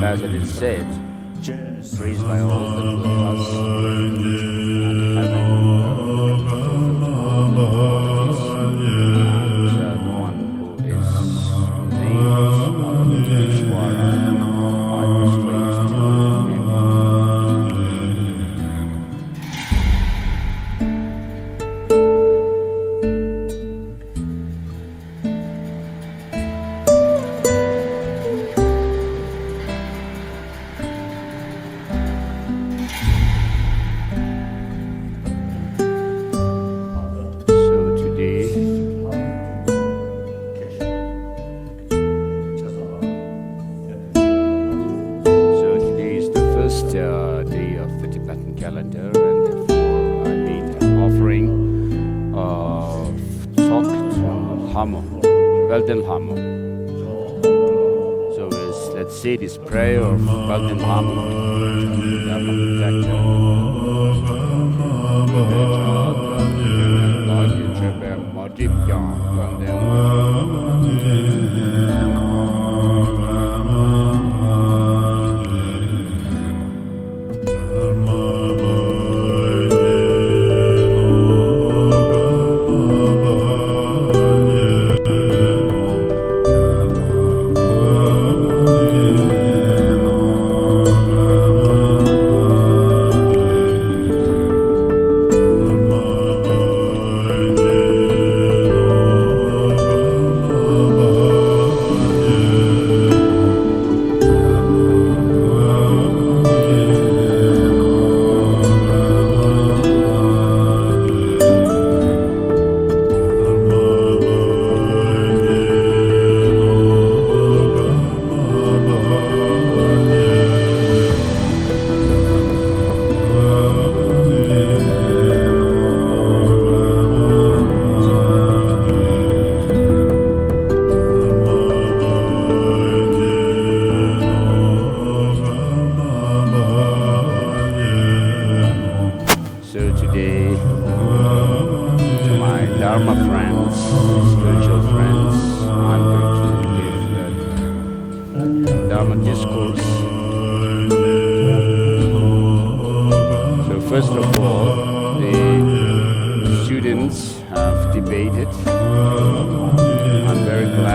As it is said, praised by all that love us, and having the one who is named Ishvara, I was praised to him. Day of the Tibetan calendar, and therefore I made an offering of talk to Hamo, Welden Hamo. So let's say this prayer of Welden Hamo.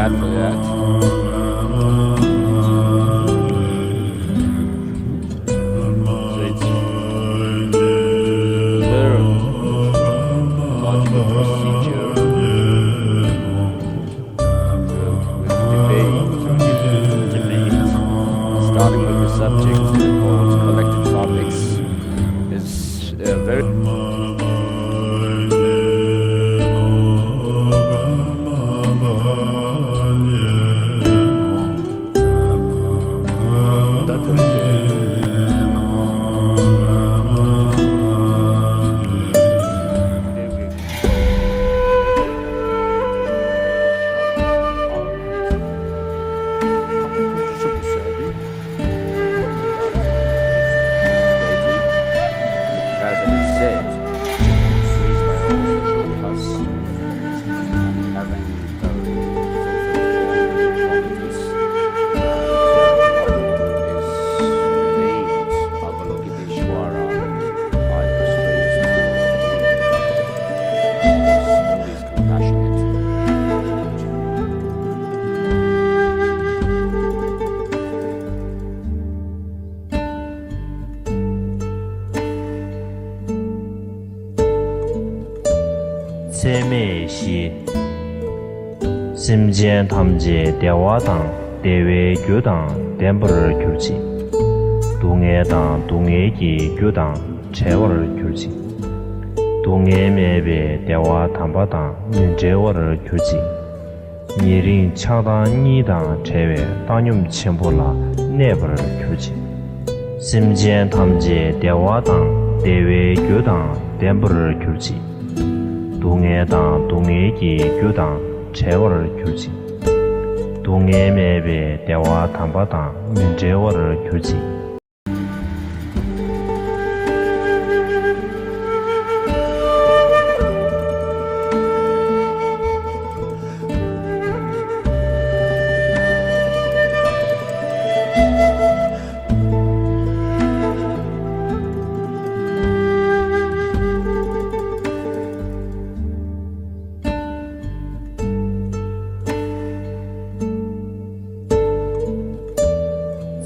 pad for that. So it's clear logical procedure with debate or debate, starting with the subject called collected topics, is very 세메시 심지엔 탐지 대화당 대외 교당 덴버를 교지 동해당 동해기 교당 제월을 교지 동해매배 대화 담바당 민제월을 교지 니린 차당 니당 제외 단념 첨보라 내버를 교지 심지엔 탐지 대화당 대외 교당 덴버를 교지 동해당 동해기 교당 제월을 교지 동해매배 대화 담바당 민제월을 교지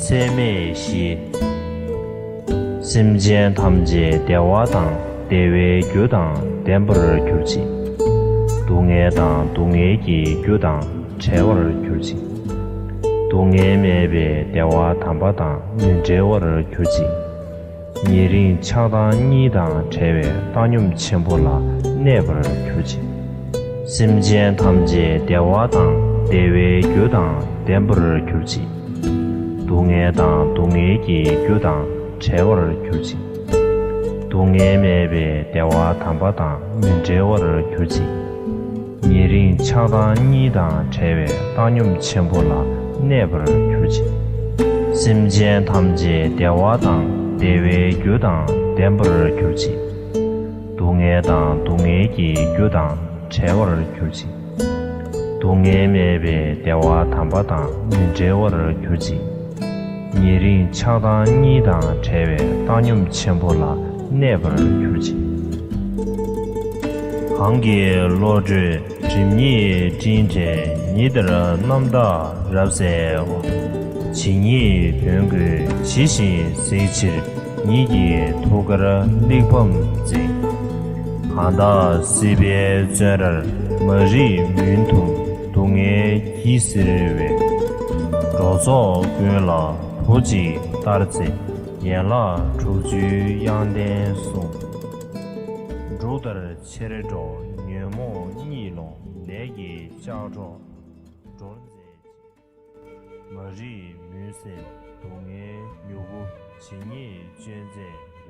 세메시 심지엔 탐지 대화당 대외 교당 덴버를 교지 동해당 동해기 교당 제월을 교지 동해매배 대화 담바당 민제월을 교지 니린 차당 니당 제외 단념 첨보라 내버를 교지 심지엔 탐지 대화당 대외 교당 덴버를 교지 동해당 동해기 교당 제월을 교지 동해매배 대화 담바당 민제월을 교지 니린 차당 니당 제외 단념 첨보라 내버를 교지 심지엔 탐지 대화당 대외 교당 덴버를 교지 동해당 동해기 교당 제월을 교지 동해매배 대화 담바당 민제월을 교지 니린 차당 니당 제외 단념 첨보라 내버를 교지 한기 로즈 진니 진제 니들아 남다 랍세오 진이 병그 지시 세치 니기 토가라 리범지 한다 시베 제럴 머리 민통 동해 기스르웨 로소 괴라 호지 따르지 예라 주주 양대송 조더 체르조 녀모 니로 내기 자조 존재 머리 뮤세 동해 요구 진이 존재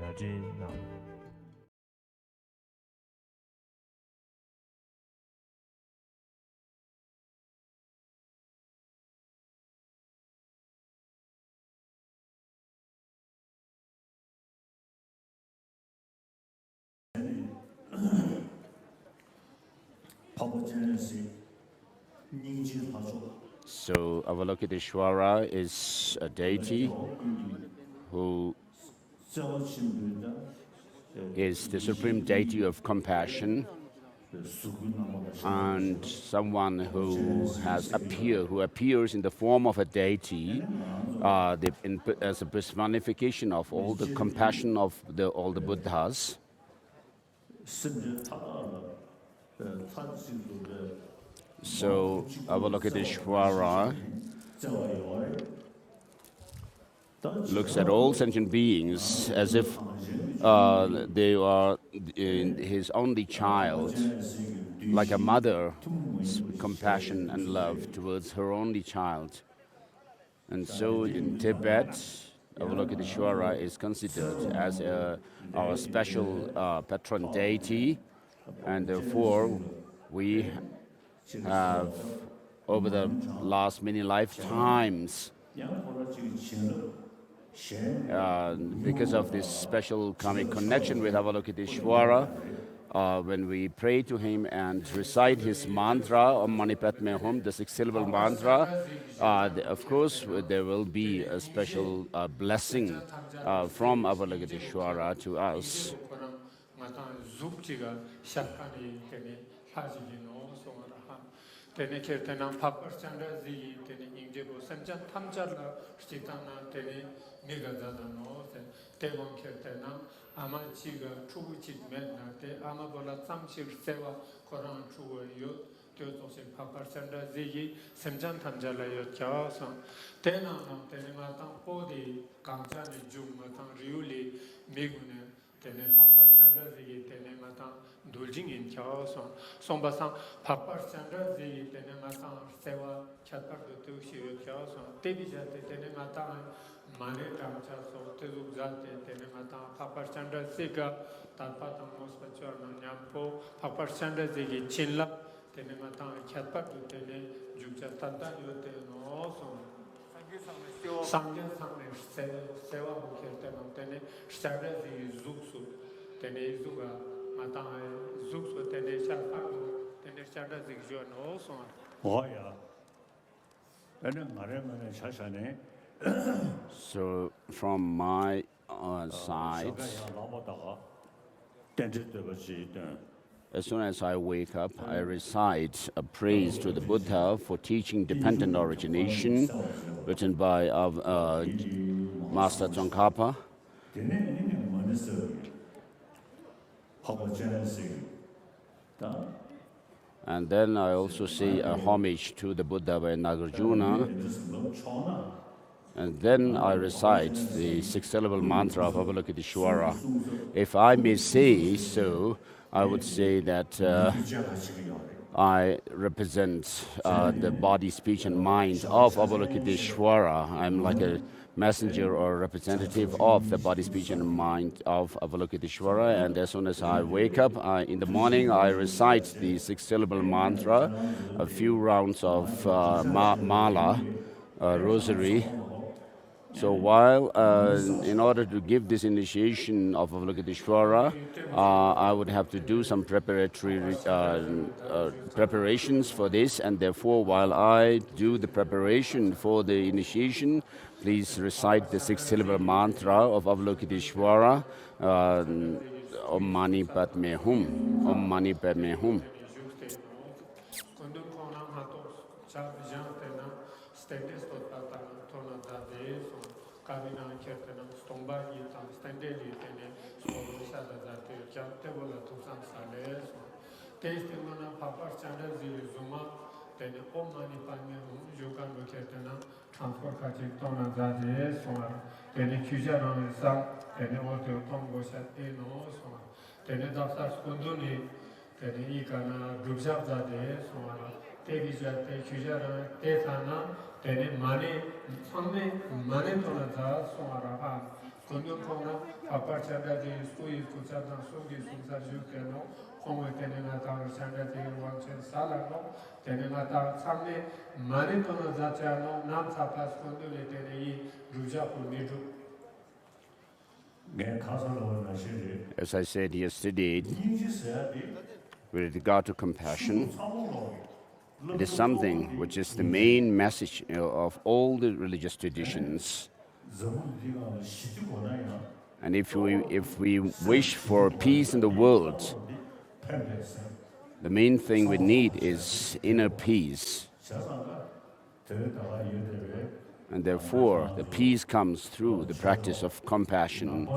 라진나 So Avalokiteshvara is a deity who is the supreme deity of compassion, and someone who appears in the form of a deity, as a personification of all the compassion of all the Buddhas. So Avalokiteshvara looks at all sentient beings as if they are his only child, like a mother's compassion and love towards her only child. And so in Tibet, Avalokiteshvara is considered as our special patron deity, and therefore we have, over the last many lifetimes, because of this special karmic connection with Avalokiteshvara, when we pray to him and recite his mantra, Om Mani Padme Hum, the six-syllable mantra, of course, there will be a special blessing from Avalokiteshvara to us. Tene kertenam paparchanda zi tene ingebo sanjan tamjarla shtitana tene nigazada no se tevon kertenam ama chiga chugu chitmen na te ama bola tsamshir sewa koran chugu yot tyo se paparchanda zi sanjan tamjarla yot kya so tena nam tene matang podi kamchani jung matang riuli megune tene paparchanda zi tene matang Duljing Chaoson, Sombasang, Papa Sandra, the Tenematan, Sewa, Chatar, the Tushi, Chaoson, Tebija, the Tenematan, Manetam Chaso, Tezuzate, Tenematan, Papa Sandra, Sega, Tapatan, Mospachorno, Nyampo, Papa Sandra, the Chinla, Tenematan, Chatar, the Tene, Juja Tata, Yote, no, Sangan Sang, Sewa, Kelton, Tene, Stabra, the Zuxu, Tene Zuga. So from my side, as soon as I wake up, I recite a praise to the Buddha for teaching dependent origination, written by Master Tsongkhapa. And then I also say a homage to the Buddha by Nagarjuna. And then I recite the six-syllable mantra of Avalokiteshvara. If I may say so, I would say that I represent the body, speech, and mind of Avalokiteshvara. I'm like a messenger or representative of the body, speech, and mind of Avalokiteshvara. And as soon as I wake up in the morning, I recite the six-syllable mantra, a few rounds of mala, rosary. So while, in order to give this initiation of Avalokiteshvara, I would have to do some preparations for this, and therefore while I do the preparation for the initiation, please recite the six-syllable mantra of Avalokiteshvara, Om Mani Padme Hum, Om Mani Padme Hum. Kabina Kertanam, Stombagi, Standeli, Solo Zate, Japtebola, Tusan Sales, Testimona, Papa Sanders, Zuma, then Om Mani Padme Hum, Jogan Kertanam, Transport Kajik Tona Zade, then Kujaran Sa, then Auto Tongo Sat Eno, then Daftar Skunduni, then Ikana, Grubjab Zade, Tevisate, Kujaran, Tesana, then money, something money to the Somara, Kundukona, Apachada, Sui, Kuchatan, Sugi, Susa, Home Tenenata, Sandati, Wanchen Salano, Tenenata, something money to the Zachano, Namsapas, Kunduli, Ruja, Midu. As I said yesterday, with regard to compassion, it is something which is the main message of all the religious traditions. And if we wish for peace in the world, The main thing we need is inner peace. And therefore, the peace comes through the practice of compassion.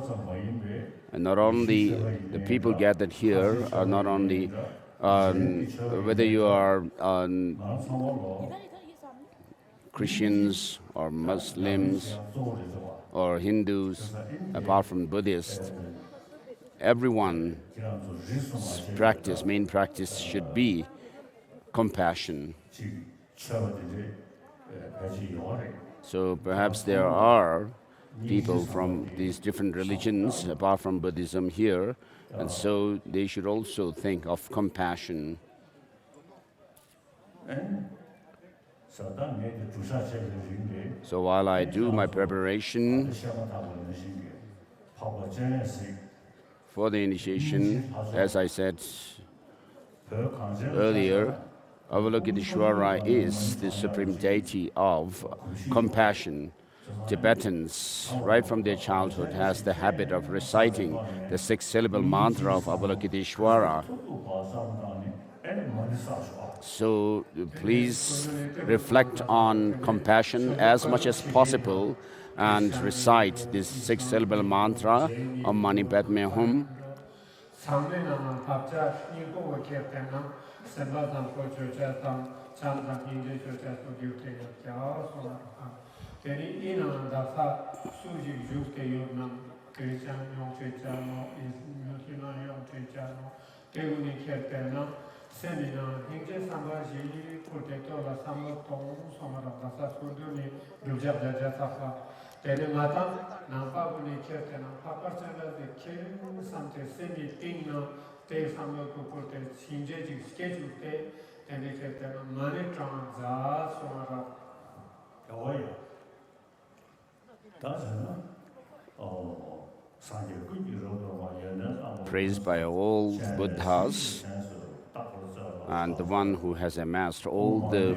And not only the people gathered here are not only whether you are Christians or Muslims or Hindus, apart from Buddhists, everyone's main practice should be compassion. So perhaps there are people from these different religions, apart from Buddhism here, and so they should also think of compassion. So while I do my preparation for the initiation, as I said earlier, Avalokiteshvara is the supreme deity of compassion. Tibetans, right from their childhood, has the habit of reciting the 6-syllable mantra of Avalokiteshvara. So please reflect on compassion as much as possible and recite this 6-syllable mantra, Om Mani Padme Hum. Praised by all Buddhas and the one who has amassed all the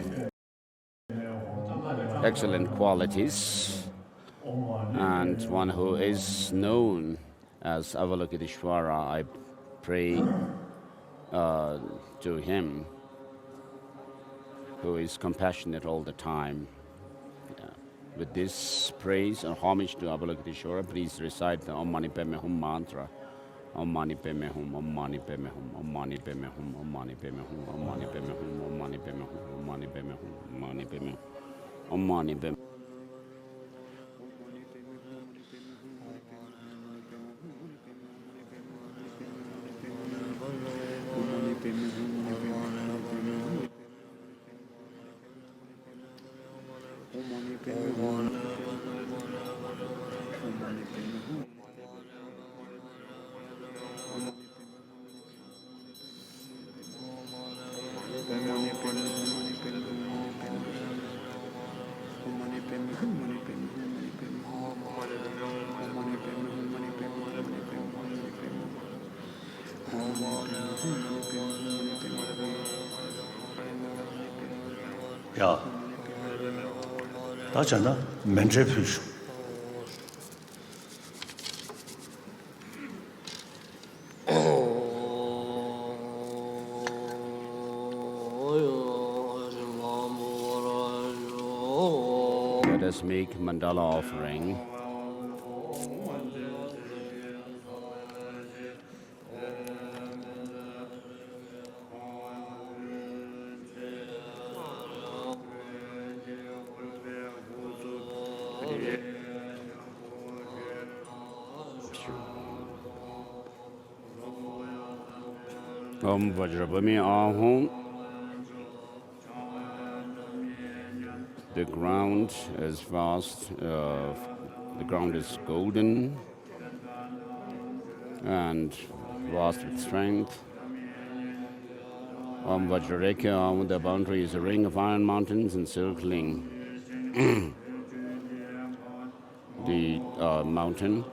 excellent qualities and one who is known as Avalokiteshvara, I pray to him who is compassionate all the time. With this praise and homage to Avalokiteshvara, please recite the Om Mani Padme Hum mantra. Om Mani Padme Hum, Om Mani Padme Hum, Om Mani Padme Hum, Om Mani Padme Hum, Om Mani Padme Hum, Om Mani Padme Hum, Om Mani Padme Hum, Om Mani Padme Hum, Om Mani Padme Hum. 야, 나잖아. 면제 표시. Let us make mandala offering. Om Vajrabhami Ahum. The ground is vast, the ground is golden and vast with strength. Om Vajrareka Ahum, the boundary is a ring of iron mountains encircling the mountain.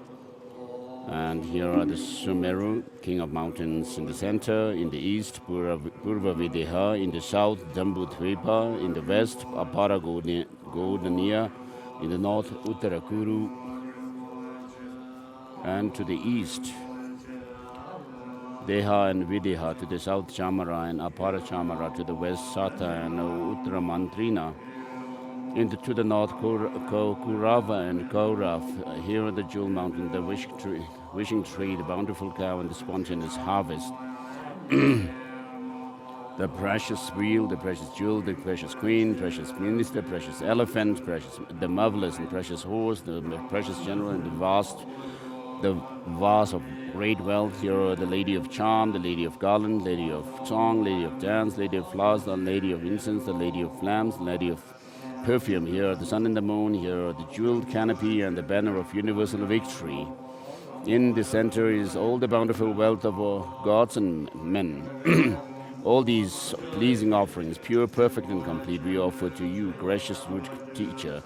And here are the Sumeru, king of mountains, in the center, in the east, Purva Videha, in the south, Jambudvipa, in the west, Apara Godaniya, in the north, Uttarakuru, and to the east, Deha and Videha to the south Chamara and Apara Chamara to the west Sata and Uttara Mantrina. To the north Kurava and Kaurav, here on the Jewel Mountain, the wishing tree, the bountiful cow and the spontaneous harvest. The precious wheel, the precious jewel, the precious queen, precious minister, precious elephant, the marvelous and precious horse, the precious general, and the vase of great wealth. Here are the lady of charm, the lady of garland, lady of song, lady of dance, lady of flowers, the lady of incense, the lady of lamps, the lady of perfume. Here are the sun and the moon, here are the jeweled canopy and the banner of universal victory. In the center is all the bountiful wealth of gods and men. All these pleasing offerings, pure, perfect, and complete, we offer to you, gracious root teacher,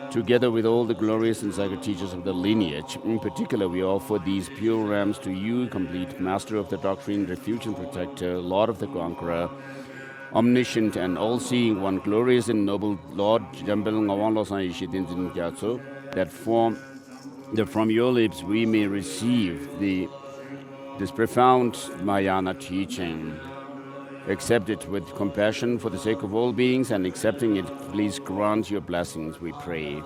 together with all the glorious and sacred teachers of the lineage. In particular, we offer these pure rams to you, complete master of the doctrine, refuge and protector, Lord of the conqueror, omniscient and all-seeing one, glorious and noble Lord, that from your lips we may receive this profound Mahayana teaching. Accept it with compassion for the sake of all beings, and accepting it, please grant your blessings, we pray.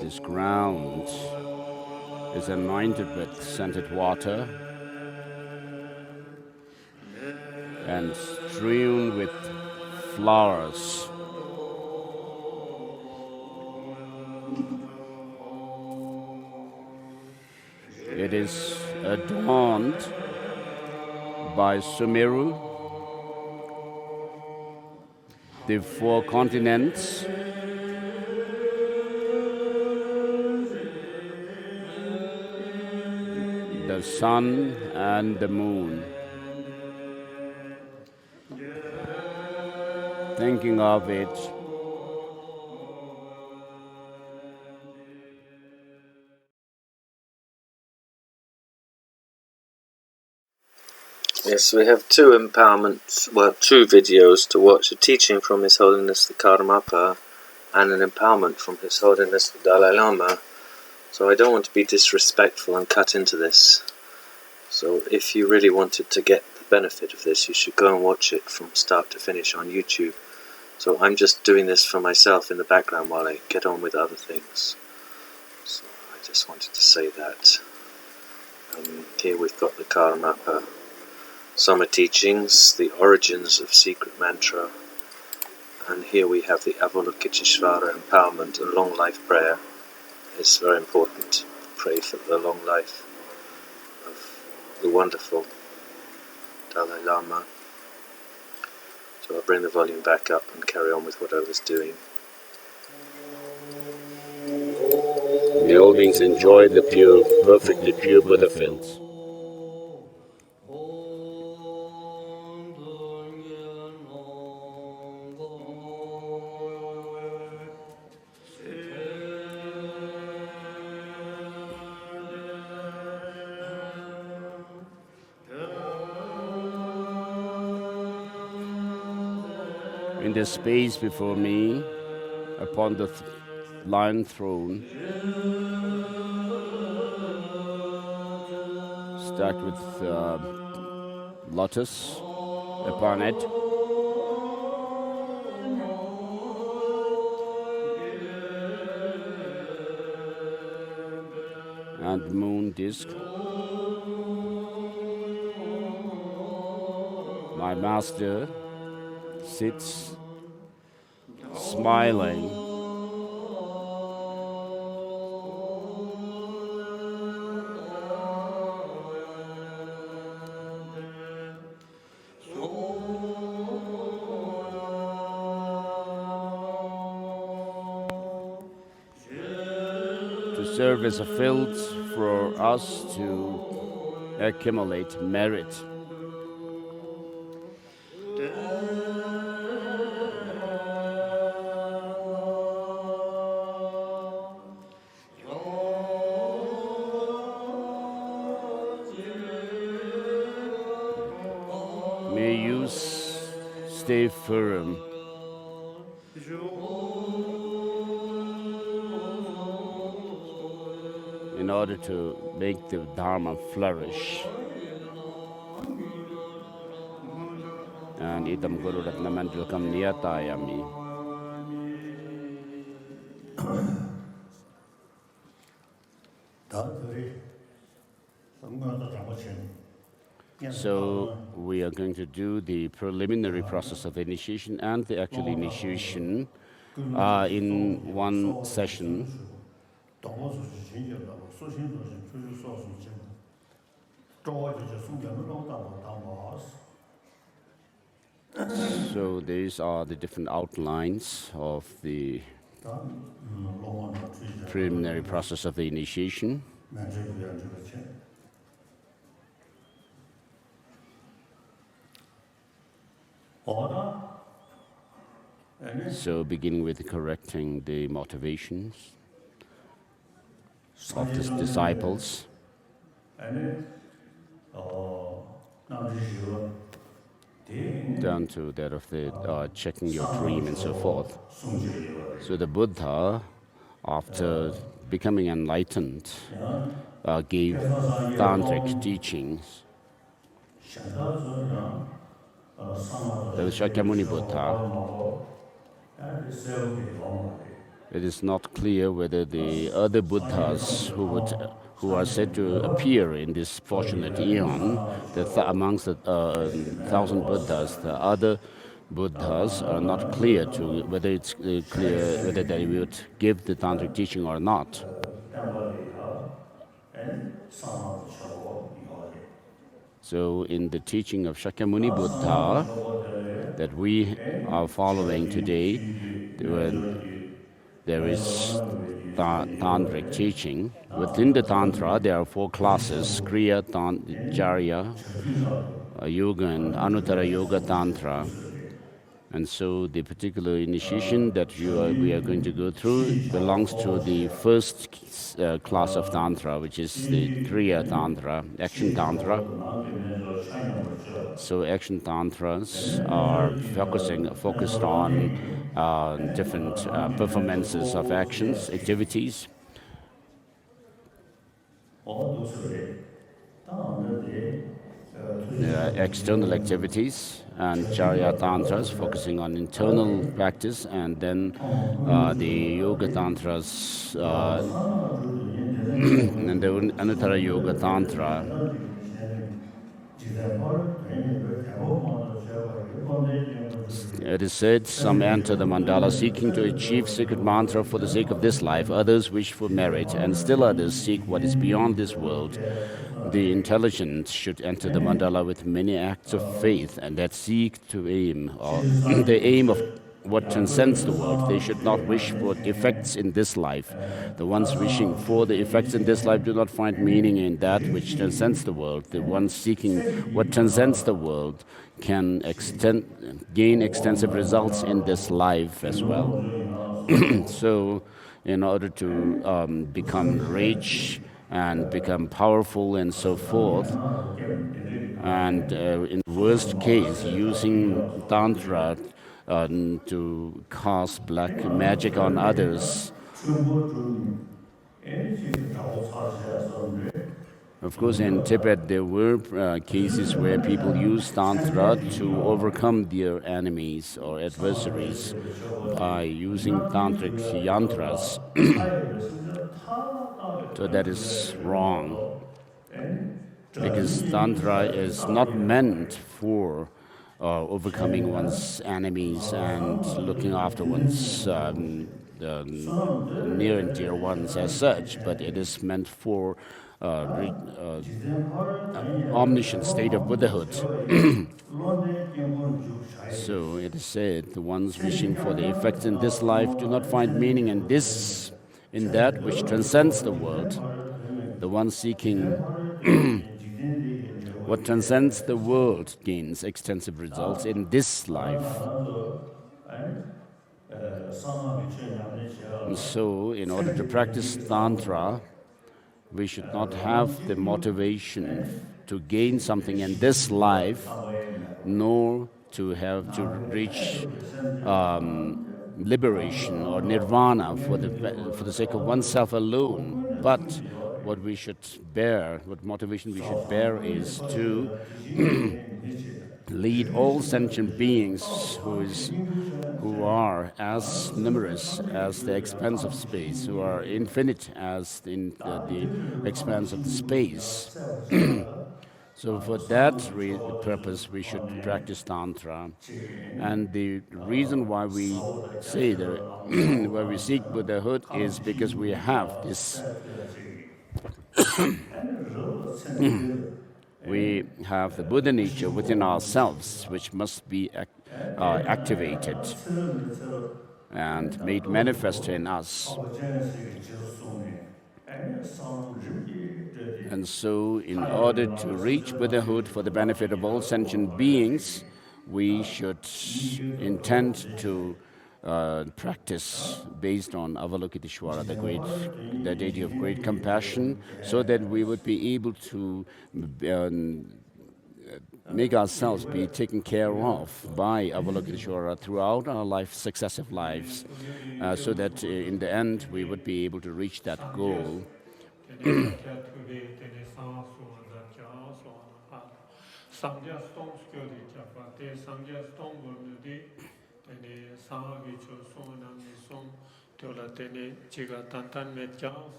This ground is anointed with scented water and strewn with flowers. It is adorned by Sumeru, the 4 continents, the sun and the moon. Thinking of it, yes, we have 2 empowerments, well, 2 videos to watch: a teaching from His Holiness the Karmapa and an empowerment from His Holiness the Dalai Lama. So I don't want to be disrespectful and cut into this. So if you really wanted to get the benefit of this, you should go and watch it from start to finish on YouTube. So I'm just doing this for myself in the background while I get on with other things. So I just wanted to say that. Here we've got the Karmapa Summer Teachings, the origins of secret mantra, and here we have the Avalokiteshvara empowerment and long life prayer. It's very important to pray for the long life of the wonderful Dalai Lama. So I'll bring the volume back up and carry on with what I was doing. may all beings enjoy the pure, perfectly pure Buddha fields. In the space before me, upon the lion throne, stacked with lotus upon it, and moon disk, my master sits smiling, to serve as a field for us to accumulate merit. May you stay firm. In order to make the Dharma flourish. And idam Guru Ratnamandalakam Niyatayami. So we are going to do the preliminary process of initiation and the actual initiation in one session. So these are the different outlines of the preliminary process of the initiation. So beginning with correcting the motivations of the disciples. Down to that of the checking your dream and so forth. So the Buddha, after becoming enlightened, gave tantric teachings. The Shakyamuni Buddha. It is not clear whether the other Buddhas who are said to appear in this fortunate eon, amongst the 1,000 Buddhas, the other Buddhas are not clear to whether it's clear whether they would give the tantric teaching or not. So in the teaching of Shakyamuni Buddha that we are following today, there is tantric teaching. Within the Tantra, there are 4 classes: Kriya, Charya, Yoga, and Anuttara Yoga Tantra. And so the particular initiation that we are going to go through belongs to the first class of Tantra, which is the Kriya Tantra, Action Tantra. So Action Tantras are focused on different performances of actions, activities. External activities, and Charya Tantras focusing on internal practice, and then the Yoga Tantras and the Anuttara Yoga Tantra. It is said, some enter the mandala seeking to achieve sacred mantra for the sake of this life, others wish for merit, and still others seek what is beyond this world. The intelligent should enter the mandala with many acts of faith, and that seek to aim, or the aim of what transcends the world. They should not wish for effects in this life. The ones wishing for the effects in this life do not find meaning in that which transcends the world. The ones seeking what transcends the world can gain extensive results in this life as well. So, in order to become rich and become powerful and so forth, and in worst case, using Tantra to cast black magic on others. Of course, in Tibet, there were cases where people used Tantra to overcome their enemies or adversaries by using Tantric yantras. So that is wrong, because Tantra is not meant for overcoming one's enemies and looking after one's near and dear ones as such, but it is meant for omniscient state of Buddhahood. So it is said, the ones wishing for the effects in this life do not find meaning in that which transcends the world. The one seeking what transcends the world gains extensive results in this life. And so, in order to practice Tantra, we should not have the motivation to gain something in this life, nor to have to reach liberation or nirvana for the sake of oneself alone. But what we should bear, what motivation we should bear, is to lead all sentient beings who are as numerous as the expanse of space, who are infinite as in the expanse of the space. So for that purpose, we should practice Tantra. And the reason why we say that, why we seek Buddhahood, is because we have this, we have the Buddha nature within ourselves, which must be activated and made manifest in us. And so, in order to reach Buddhahood for the benefit of all sentient beings, we should intend to practice based on Avalokiteshvara, the deity of great compassion, so that we would be able to make ourselves be taken care of by Avalokiteshvara throughout our successive lives, so that in the end we would be able to reach that goal.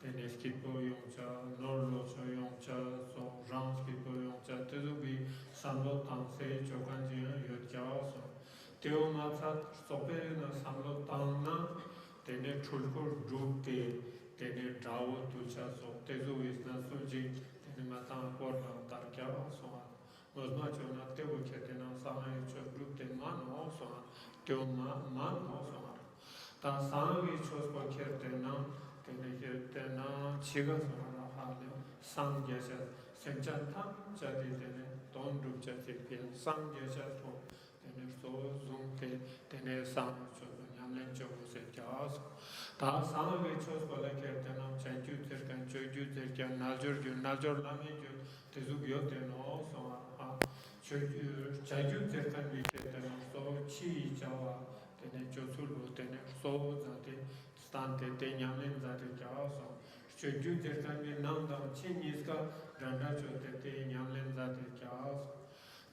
tene skitpo yongcha, norlo cho yongcha, so rang skitpo yongcha, tezo bi samlo tangse chokan jiyan yod kya so. Teo ma tsat sope na samlo tang na tene chulkur drup te tene drawo tucha so. Tezo is na sunji tene ma tang kor na tar kya so. Mozma cho na teo ke tena sahayi cho drup te man ho so. Teo man ho so. Ta sahayi cho spo kher tena tena chiga sona hale sang gesha sencha tam jadi tene don rup jadi pian sang gesha to tene so zoom te tene sang cho nyamlen cho se kya ta sang ge chos pala ke tena chanju ter kan choju ter kya naljor lame ju tezu gyo teno so ha chanju ter kan bi ke tena so chi jawa tene chosul tene so zate stante te nyamlen zate kya so choju terkan bi nam dam chin iska randa chote te nyamlen zate kya so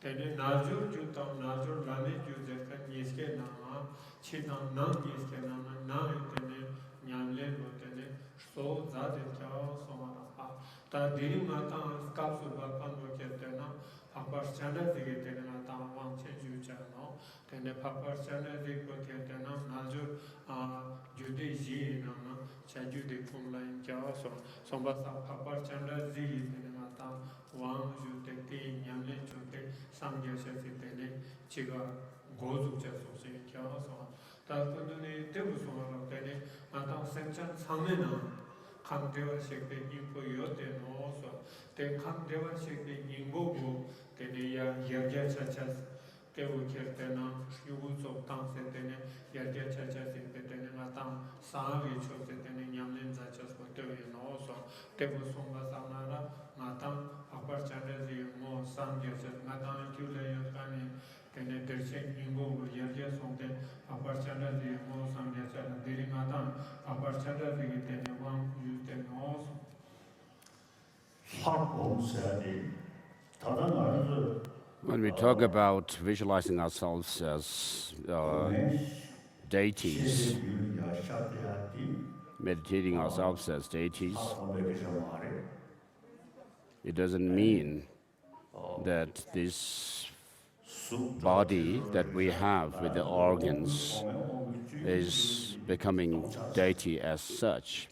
tene najur ju tam najur lame ju terkan iske nama chi tam nam iske nama na tene nyamlen lo tene so zate kya so ha ta diri mata kapsu ba pan lo ke tena papar chanda dige tene mata wang che ju cha no tene papar chanda dige ko ke tena najur jude ji nama chanju de kumla in kya so somba sa papar chanda ji tene mata wang ju te te nyamle chu te samgya se tene chiga gozu cha so se kya so ta kundune te bu so la tene mata senchan same na kham dewa shekpe info yo te no so te kham dewa shekpe ingbo go tene ya yergya cha cha tewu kher tena yugu tsok tang se tene yergya cha cha se tene mata sahavi cho se tene nyamlen za cha so tewu no so tewu somba samara mata apar chanda zi mo samgya cha mata kyule yakane tene dershen ingo go yergya sonte apar chanda zi mo samgya cha deri mata apar chanda zi tene wang yu te no so When we talk about visualizing ourselves as deities, meditating ourselves as deities, it doesn't mean that this body that we have with the organs is becoming deity as such.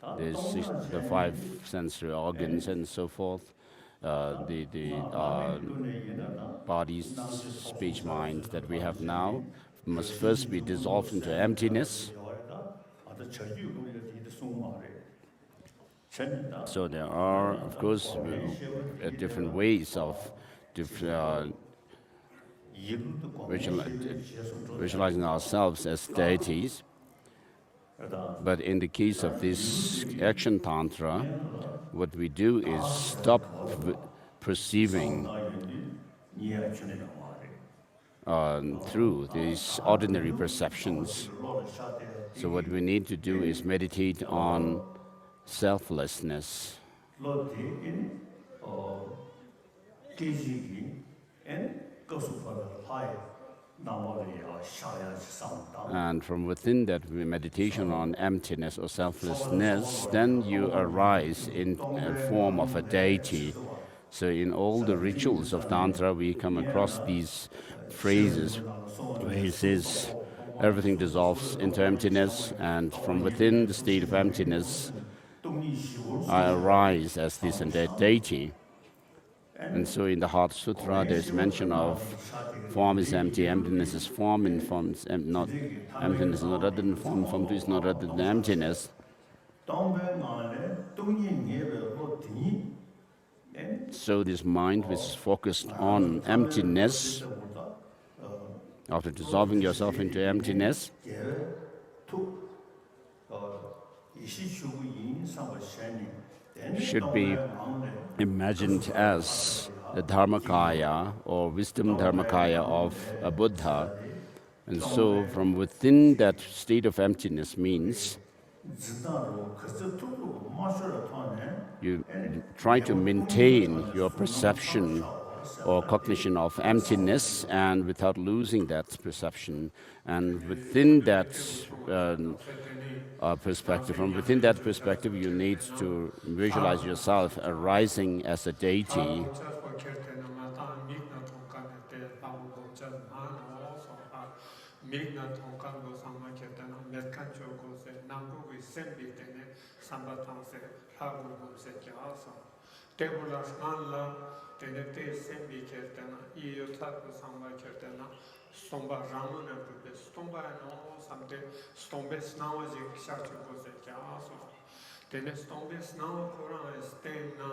The five sensory organs and so forth, the body's speech, mind that we have now must first be dissolved into emptiness. So there are, of course, different ways of visualizing ourselves as deities. But in the case of this action tantra, what we do is stop perceiving through these ordinary perceptions. So what we need to do is meditate on selflessness. And from within that meditation on emptiness or selflessness, then you arise in a form of a deity. So in all the rituals of Tantra, we come across these phrases where he says, everything dissolves into emptiness, and from within the state of emptiness, I arise as this and that deity. And so in the Heart Sutra, there's mention of form is empty, emptiness is form, and form is not emptiness is not other than form, form is not other than emptiness. So this mind which is focused on emptiness, after dissolving yourself into emptiness, should be imagined as the Dharmakaya or wisdom Dharmakaya of a Buddha. And so from within that state of emptiness means you try to maintain your perception or cognition of emptiness, and without losing that perception. And within that perspective, from within that perspective, you need to visualize yourself arising as a deity. Stomba ramana rupe stomba no samte stombe snawa jik shachu ko se kya so tene stombe snawa kora stem na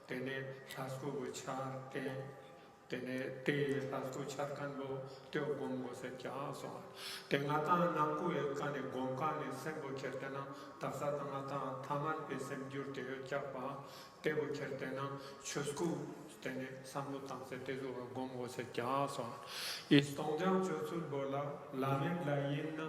tene shasko go char tene te shasko char kan go te gom go se kya so tenga ta na ku e kan e gom kan e sembo kertena tasa ta ta thaman pe sem gyur te kya pa te go kertena chusku tene samlo tang se te zo gom go se kya so istongjan chosul bola lamin la yin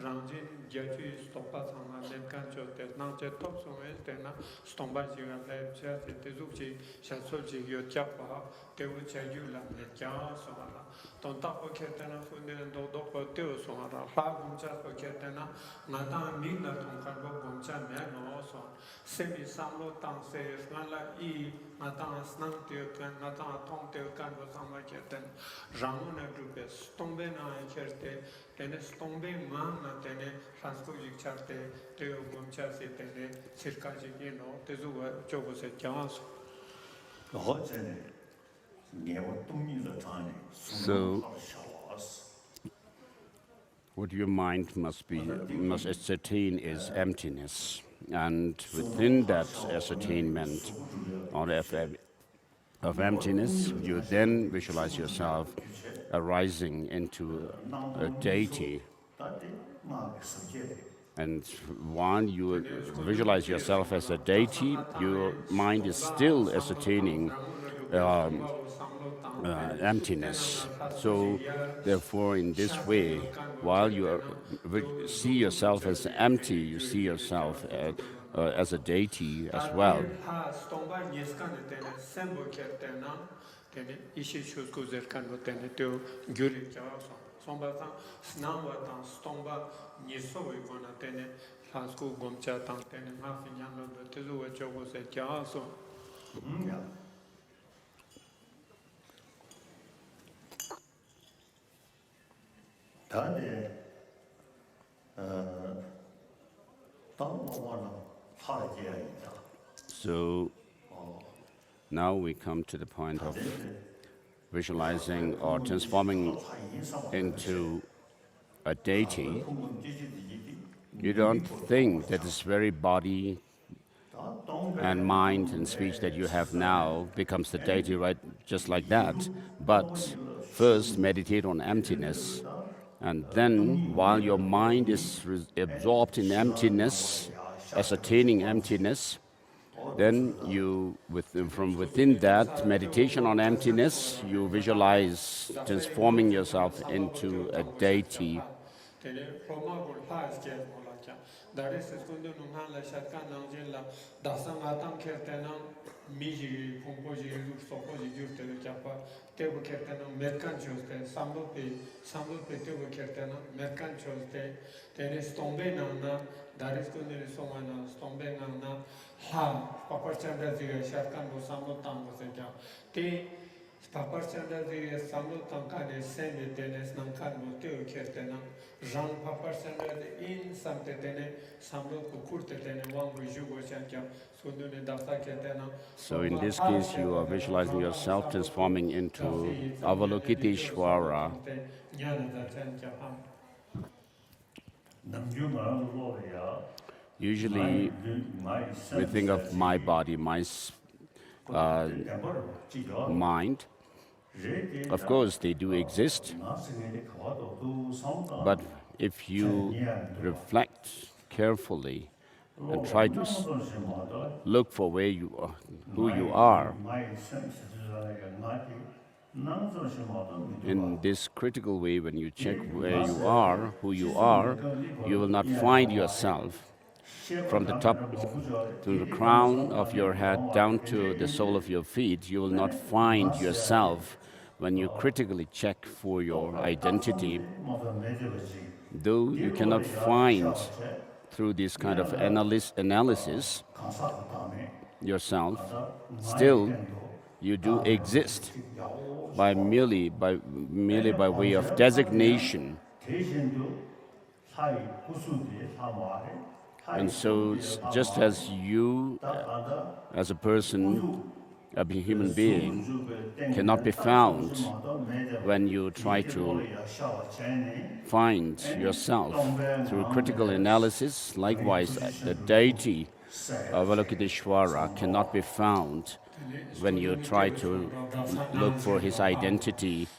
ranjin gyatu stompa sama lemkan chote na che top so el tena stomba jiga le cha te zo chi shasol ji yo cha pa te u cha yu la le kya so la ton ta ko ketena funde do do ko te so la pa gum cha ko ketena na ta mi na ton kan go gum cha me no so semi samlo tang se la I na ta snang te kan na ta tong te kan go sama keten ramona rupe stombe na kerte tene stombe man na tene fransko jik charte te gum cha se tene circa ji no te zo chobo se kya So what your mind must ascertain is emptiness, and within that ascertainment of emptiness, you then visualize yourself arising into a deity. And while you visualize yourself as a deity, your mind is still ascertaining emptiness. So therefore, in this way, while you see yourself as empty, you see yourself as a deity as well. So now we come to the point of visualizing or transforming into a deity. You don't think that this very body and mind and speech that you have now becomes the deity, right? Just like that. But first, meditate on emptiness. And then, while your mind is absorbed in emptiness, ascertaining emptiness, then you, from within that meditation on emptiness, you visualize transforming yourself into a deity. Paparchanda the Samu Tankane semi tenes Nankan Moteo Kertena, Jean Paparchanda in Santetene, Samu Kurtetene, Wangu Jugo Chanka, Sundune Dasa Ketena. So in this case, you are visualizing yourself transforming into Avalokiteshvara. Usually, we think of my body, my mind. Of course, they do exist. But if you reflect carefully and try to look for where you are, who you are, in this critical way, when you check where you are, who you are, you will not find yourself. From the top to the crown of your head down to the sole of your feet, you will not find yourself when you critically check for your identity. Though you cannot find through this kind of analysis yourself, still you do exist merely by way of designation. And so, just as you, as a person, a human being, cannot be found when you try to find yourself through critical analysis, likewise, the deity of Avalokiteshvara cannot be found when you try to look for his identity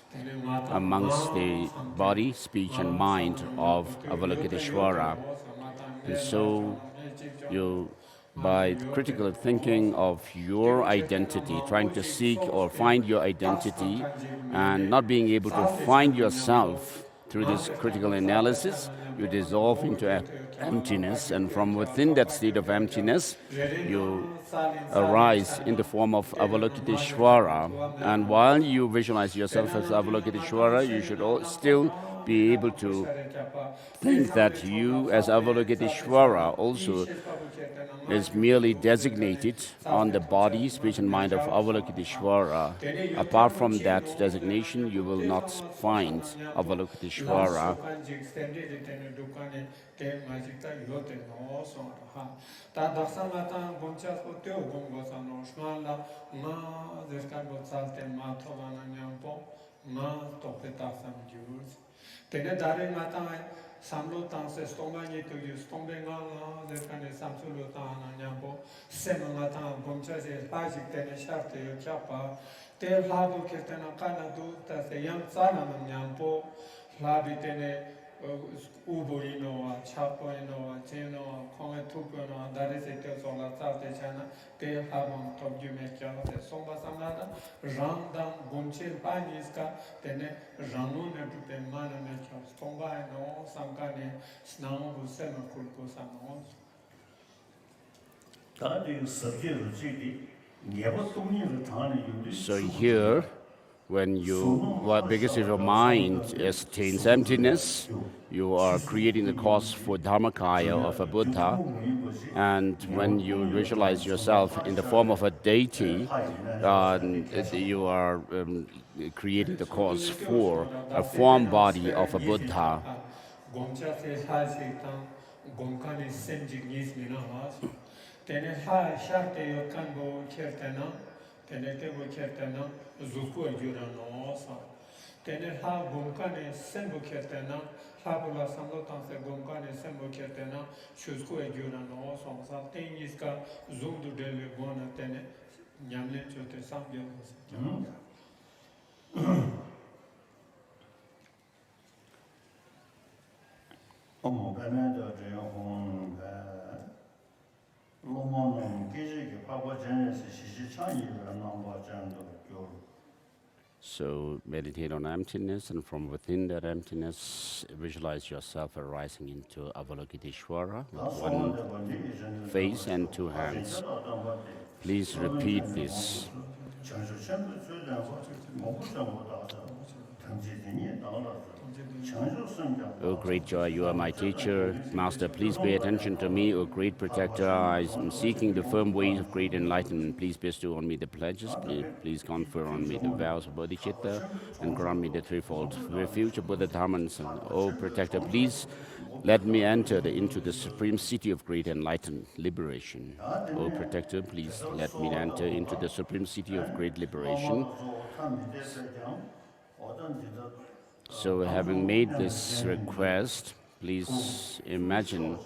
amongst the body, speech, and mind of Avalokiteshvara. And so you, by critical thinking of your identity, trying to seek or find your identity, and not being able to find yourself through this critical analysis, you dissolve into emptiness, and from within that state of emptiness, you arise in the form of Avalokiteshvara. And while you visualize yourself as Avalokiteshvara, you should still be able to think that you, as Avalokiteshvara, also is merely designated on the body, speech, and mind of Avalokiteshvara. Apart from that designation, you will not find Avalokiteshvara. Samlo tanse stomani to you stombenga the kind of samsulo tana nyambo semangata bomcha se basic tene sharte yo chapa te lado ketena kana do ta se yam sana nyambo labi tene uborino chapoino cheno come tupono dare se te sola tate chana te habon top you make te somba samada randam bomche paniska tene ranone tupe mana make stomba no samkane snamo busema kulko samo. So here, when because if your mind attains emptiness, you are creating the cause for Dharmakaya of a Buddha. And when you visualize yourself in the form of a deity, you are creating the cause for a form body of a Buddha. Tene ha gomkane sembo kertena Lapula Samlo Tanse Gomkani Sembo Ketena, Shusku Egurano, Sonsa, Tengiska, Zundu Dele Bona Tene, Nyamle Chote Sambia. 어머, 배면도 저용 로마는 계획이 파고 전에서 시시창이를 넘어 전도 교. So meditate on emptiness, and from within that emptiness, visualize yourself arising into Avalokiteshvara with one face and two hands. Please repeat this. O great joy, you are my teacher. Master, please pay attention to me. O great protector, I am seeking the firm ways of great enlightenment. Please bestow on me the pledges. Please confer on me the vows of bodhicitta and grant me the threefold refuge of Buddha, Dharma, and Sangha. O protector, please let me enter into the supreme city of great enlightened liberation. O protector, please let me enter into the supreme city of great liberation. So having made this request, please imagine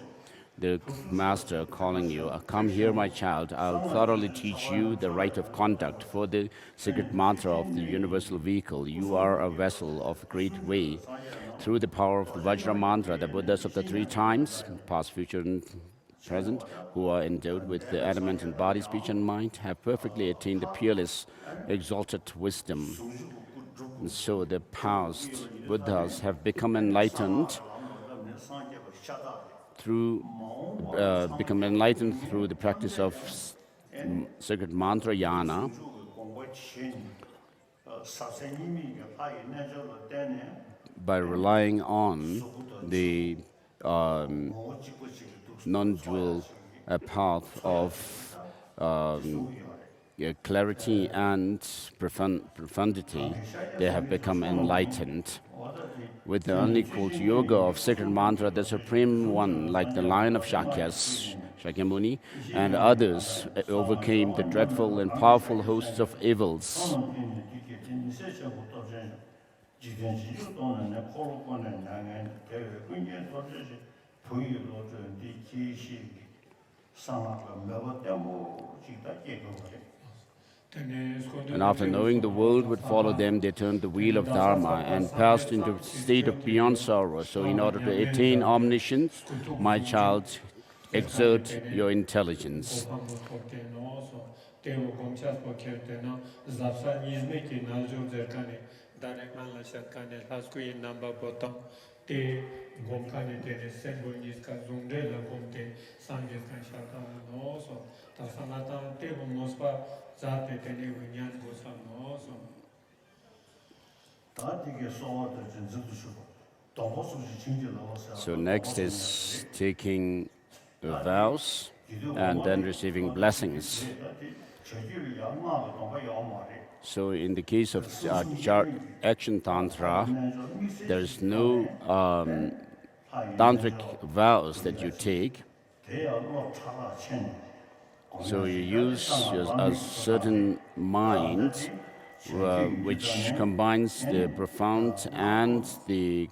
the Master calling you, "Come here, my child, I'll thoroughly teach you the right of conduct for the sacred mantra of the universal vehicle. You are a vessel of great way. Through the power of the Vajra mantra, the Buddhas of the three times, past, future, and present, who are endowed with the adamant in body, speech, and mind, have perfectly attained the peerless, exalted wisdom. And so the past Buddhas have become enlightened through the practice of sacred mantra yana, by relying on the non-dual path of clarity and profundity. They have become enlightened. With the unequaled yoga of sacred mantra, the Supreme One, like the lion of Shakyamuni, and others overcame the dreadful and powerful hosts of evils. And after knowing the world would follow them, they turned the wheel of Dharma and passed into a state of beyond sorrow. So in order to attain omniscience, my child, exert your intelligence. Te gomkane te sembo niska zungre la gomte sange kan shaka no so ta sanata te mospa zate te ne vinyan gosa no so So next is taking the vows and then receiving blessings. So in the case of Action Tantra, there's no tantric vows that you take. So you use a certain mind which combines the profound and the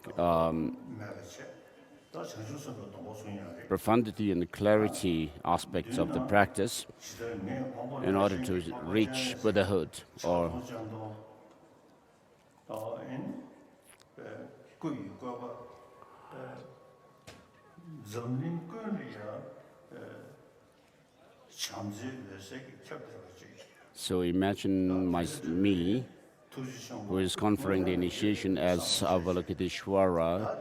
profundity and the clarity aspects of the practice in order to reach Buddhahood or so imagine me, who is conferring the initiation as Avalokiteshvara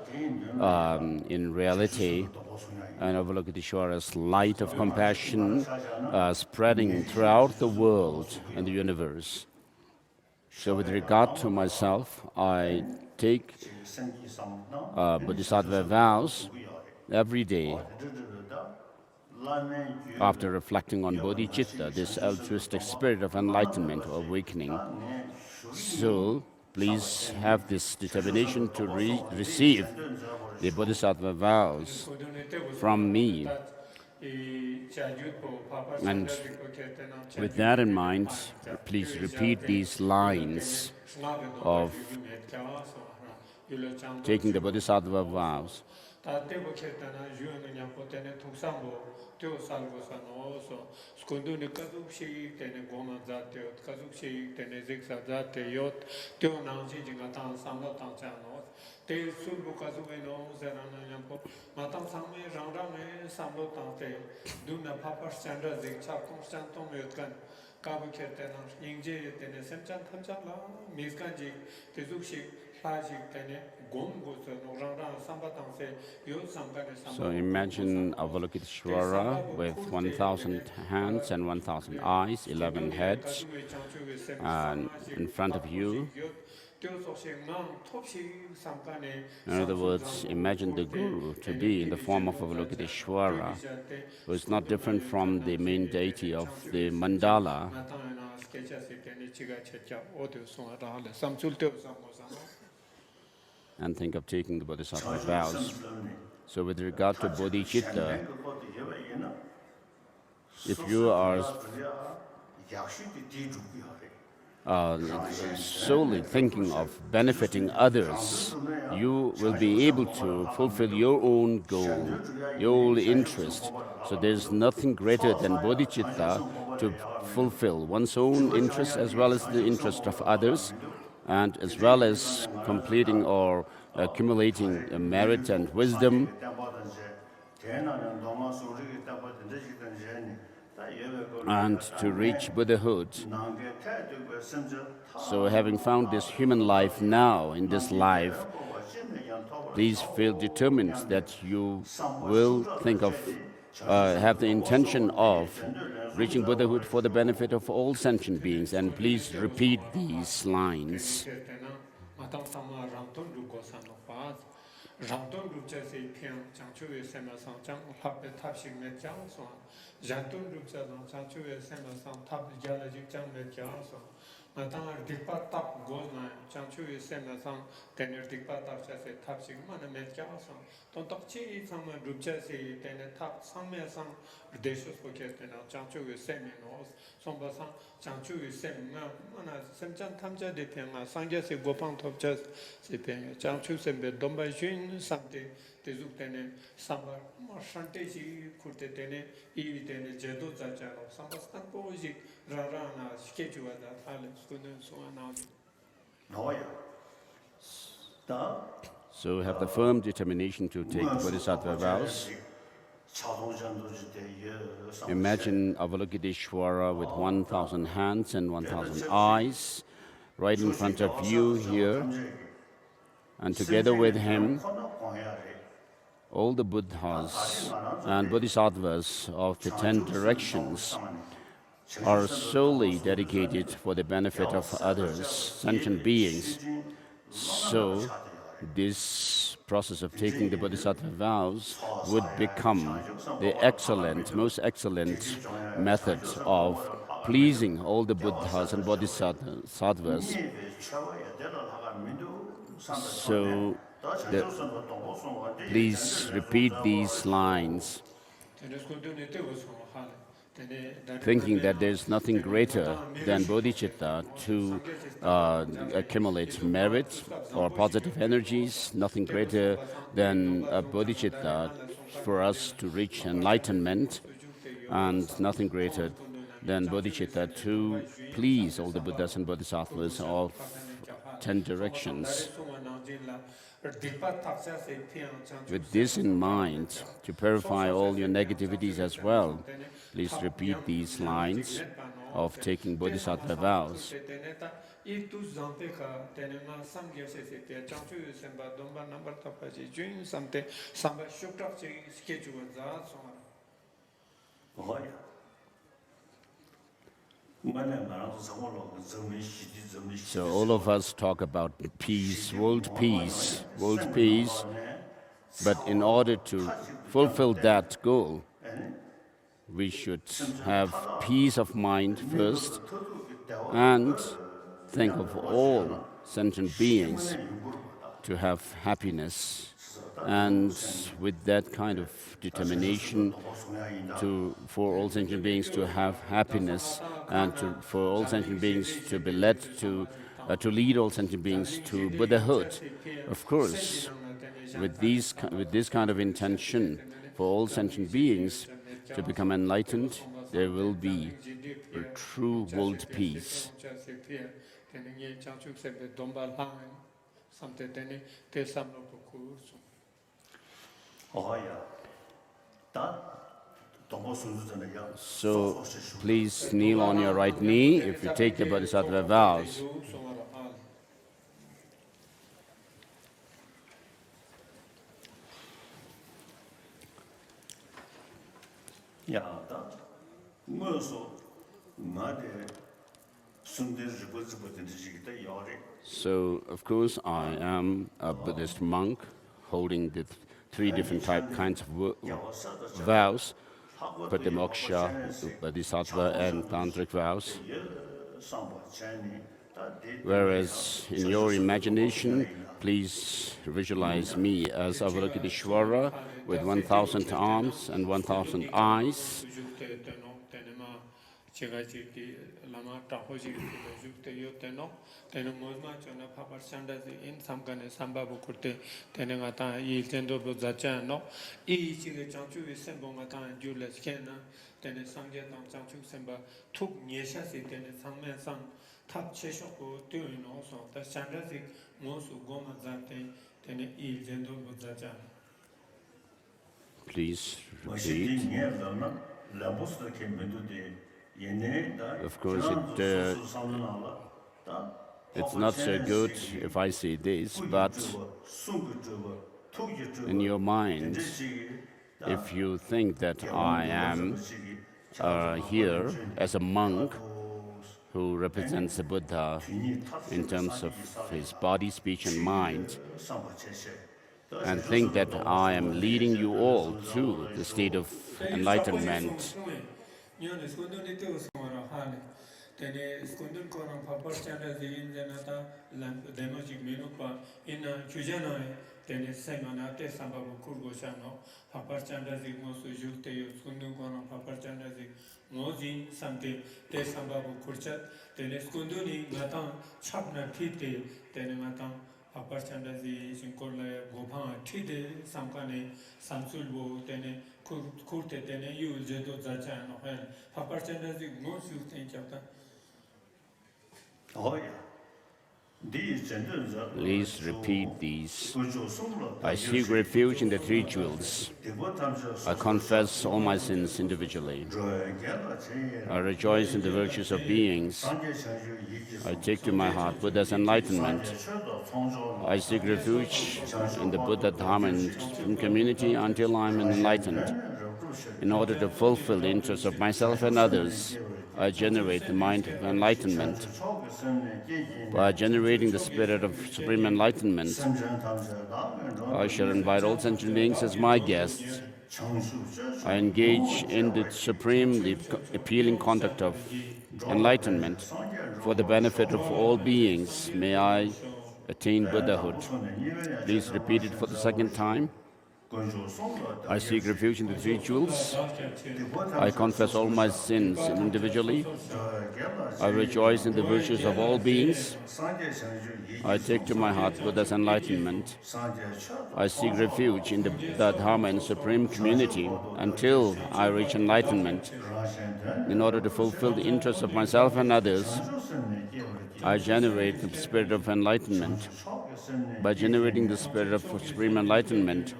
in reality, and Avalokiteshvara's light of compassion spreading throughout the world and the universe. So with regard to myself, I take Bodhisattva vows every day after reflecting on bodhicitta, this altruistic spirit of enlightenment or awakening. So please have this determination to receive the Bodhisattva vows from me. And with that in mind, please repeat these lines of taking the Bodhisattva vows. 다 때고 켰다나 유행이냐 보테네 통상보 त्यो 살고 사노서 스콘도네 가족식 때네 고만자테 가족식 때네 잭사자테 요 त्यो 나오지가 당 상도 당자노 때 술고 가족에노 세라나냐 보 마당 상메 장장에 상도 당테 누나 파파스찬다 잭차 콘스탄토 메간 가부케테나 인제 때네 셈찬 탐자라 미스간지 대족식 So imagine Avalokiteshvara with 1,000 hands and 1,000 eyes, 11 heads, and in front of you. In other words, imagine the Guru to be in the form of Avalokiteshvara, who is not different from the main deity of the mandala. And think of taking the Bodhisattva vows. So with regard to bodhicitta, if you are solely thinking of benefiting others, you will be able to fulfill your own goal, your own interest. So there's nothing greater than bodhicitta to fulfill one's own interest as well as the interest of others, and as well as completing or accumulating merit and wisdom, and to reach Buddhahood. So having found this human life now, in this life, please feel determined that you will think of, have the intention of reaching Buddhahood for the benefit of all sentient beings, and please repeat these lines. Matang dikpa tap goes na chanchu sema sang tener dikpa tap chase tap sig man met kya sang ton tak chi sang rupcha se tener tap sang me sang desos poket na chanchu sema no somba sang chanchu sema mana semchan tamja de pema sangya se gopang top chas se pema chanchu sembe domba jin samte tezuk tener samba ma shante ji kurte tener I tener jedo zacha no samba stan po ji rarana schedule that So have the firm determination to take Bodhisattva vows. Imagine Avalokiteshvara with 1,000 hands and 1,000 eyes right in front of you here, and together with him all the Buddhas and Bodhisattvas of the 10 directions are solely dedicated for the benefit of others, sentient beings. So this process of taking the Bodhisattva vows would become the most excellent method of pleasing all the Buddhas and Bodhisattvas. So please repeat these lines, thinking that there's nothing greater than bodhicitta to accumulate merit or positive energies, nothing greater than bodhicitta for us to reach enlightenment, and nothing greater than bodhicitta to please all the Buddhas and Bodhisattvas of 10 directions. With this in mind, to purify all your negativities as well, please repeat these lines of taking Bodhisattva vows. So all of us talk about peace, world peace, but in order to fulfill that goal, we should have peace of mind first and think of all sentient beings to have happiness. And with that kind of determination for all sentient beings to have happiness and for all sentient beings to be led to to lead all sentient beings to Buddhahood. Of course, with this kind of intention for all sentient beings to become enlightened, there will be a true world peace. So please kneel on your right knee if you take the Bodhisattva vows. So, of course, I am a Buddhist monk holding the three different kinds of vows, Patimoksha, Bodhisattva, and Tantric vows. Whereas in your imagination, please visualize me as Avalokiteshvara with 1,000 arms and 1,000 eyes. Please repeat. Of course, it's not so good if I say this, but in your mind, if you think that I am here as a monk who represents the Buddha in terms of his body, speech, and mind, and think that I am leading you all to the state of enlightenment, please repeat these. I seek refuge in the three jewels. I confess all my sins individually. I rejoice in the virtues of beings. I take to my heart Buddha's enlightenment. I seek refuge in the Buddha Dharma and community until I am enlightened. In order to fulfill the interests of myself and others, I generate the mind of enlightenment. By generating the spirit of supreme enlightenment, I shall invite all sentient beings as my guests. I engage in the supremely appealing conduct of enlightenment for the benefit of all beings. May I attain Buddhahood. Please repeat it for the second time. I seek refuge in the three jewels. I confess all my sins individually. I rejoice in the virtues of all beings. I take to my heart Buddha's enlightenment. I seek refuge in the Dharma and supreme community until I reach enlightenment. In order to fulfill the interests of myself and others, I generate the spirit of enlightenment. By generating the spirit of supreme enlightenment,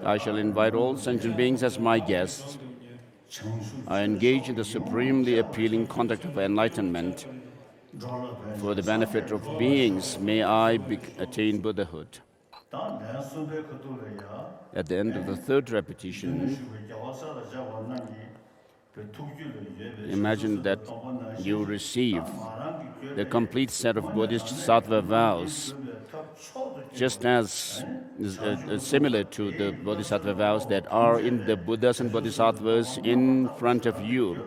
I shall invite all sentient beings as my guests. I engage in the supremely appealing conduct of enlightenment. For the benefit of beings, may I attain Buddhahood. At the end of the third repetition, imagine that you receive the complete set of Bodhisattva vows, just as similar to the Bodhisattva vows that are in the Buddhas and Bodhisattvas in front of you.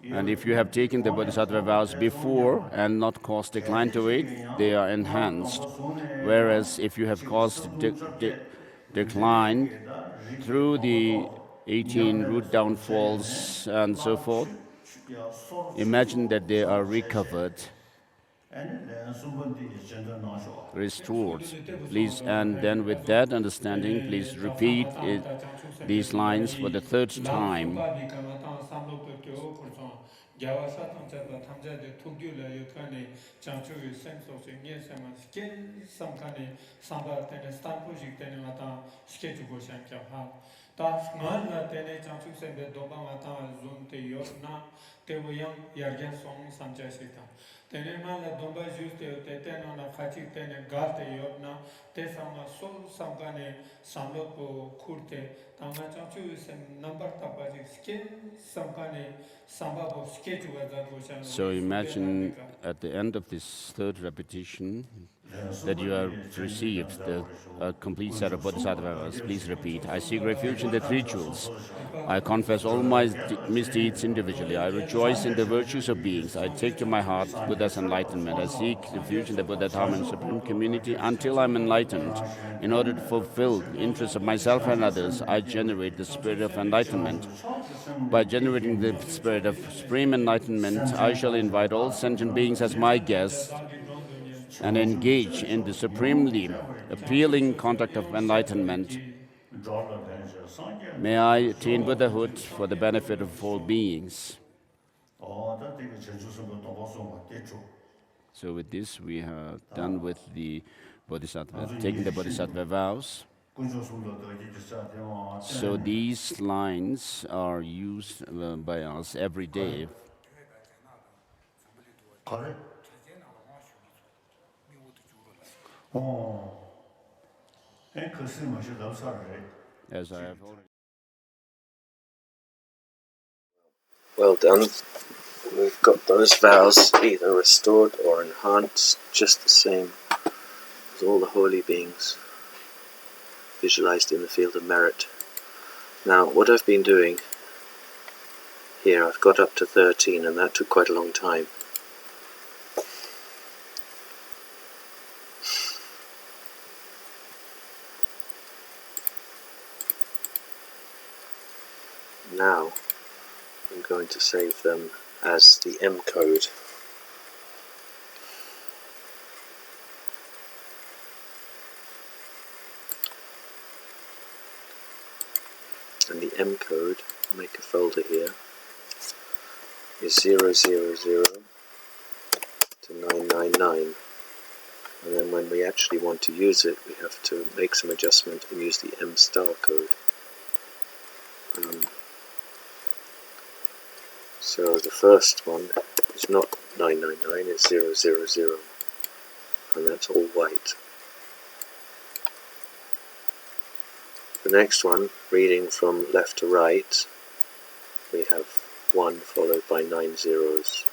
And if you have taken the Bodhisattva vows before and not caused decline to it, they are enhanced. Whereas if you have caused decline through the 18 root downfalls and so forth, Imagine that they are recovered, restored. Please, and then with that understanding, please repeat these lines for the third time. So imagine at the end of this third repetition that you have received the complete set of bodhisattvas. Please repeat. I seek refuge in the three jewels. I confess all my misdeeds individually. I rejoice in the virtues of beings. I take to my heart Buddha's enlightenment. I seek refuge in the Buddha Dharma and Supreme Community until I'm enlightened. In order to fulfill the interests of myself and others, I generate the spirit of enlightenment. By generating the spirit of supreme enlightenment, I shall invite all sentient beings as my guests and engage in the supremely appealing conduct of enlightenment. May I attain Buddhahood for the benefit of all beings. So with this, we are done with the Bodhisattva, taking the Bodhisattva vows. So these lines are used by us every day. As I have already. Well done. We've got those vows either restored or enhanced, just the same as all the holy beings visualized in the field of merit. Now, what I've been doing here, I've got up to 13, and that took quite a long time. Now, I'm going to save them as the M code. And the M code, make a folder here, is 000 to 999. And then when we actually want to use it, we have to make some adjustment and use the M star code. So the first one is not 999, it's 000, and that's all white. The next one, reading from left to right, we have 1 followed by 9 zeros.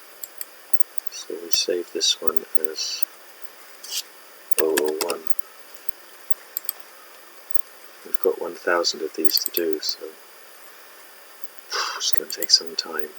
So we save this one as 001. We've got 1,000 of these to do, so it's going to take some time.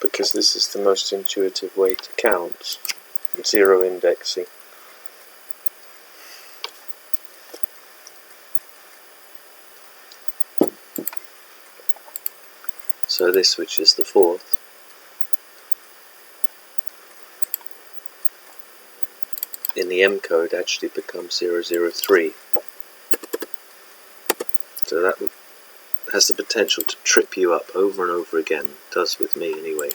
Because this is the most intuitive way to count, zero indexing. So this, which is the fourth, in the M code actually becomes 003. So that has the potential to trip you up over and over again. It does with me anyway.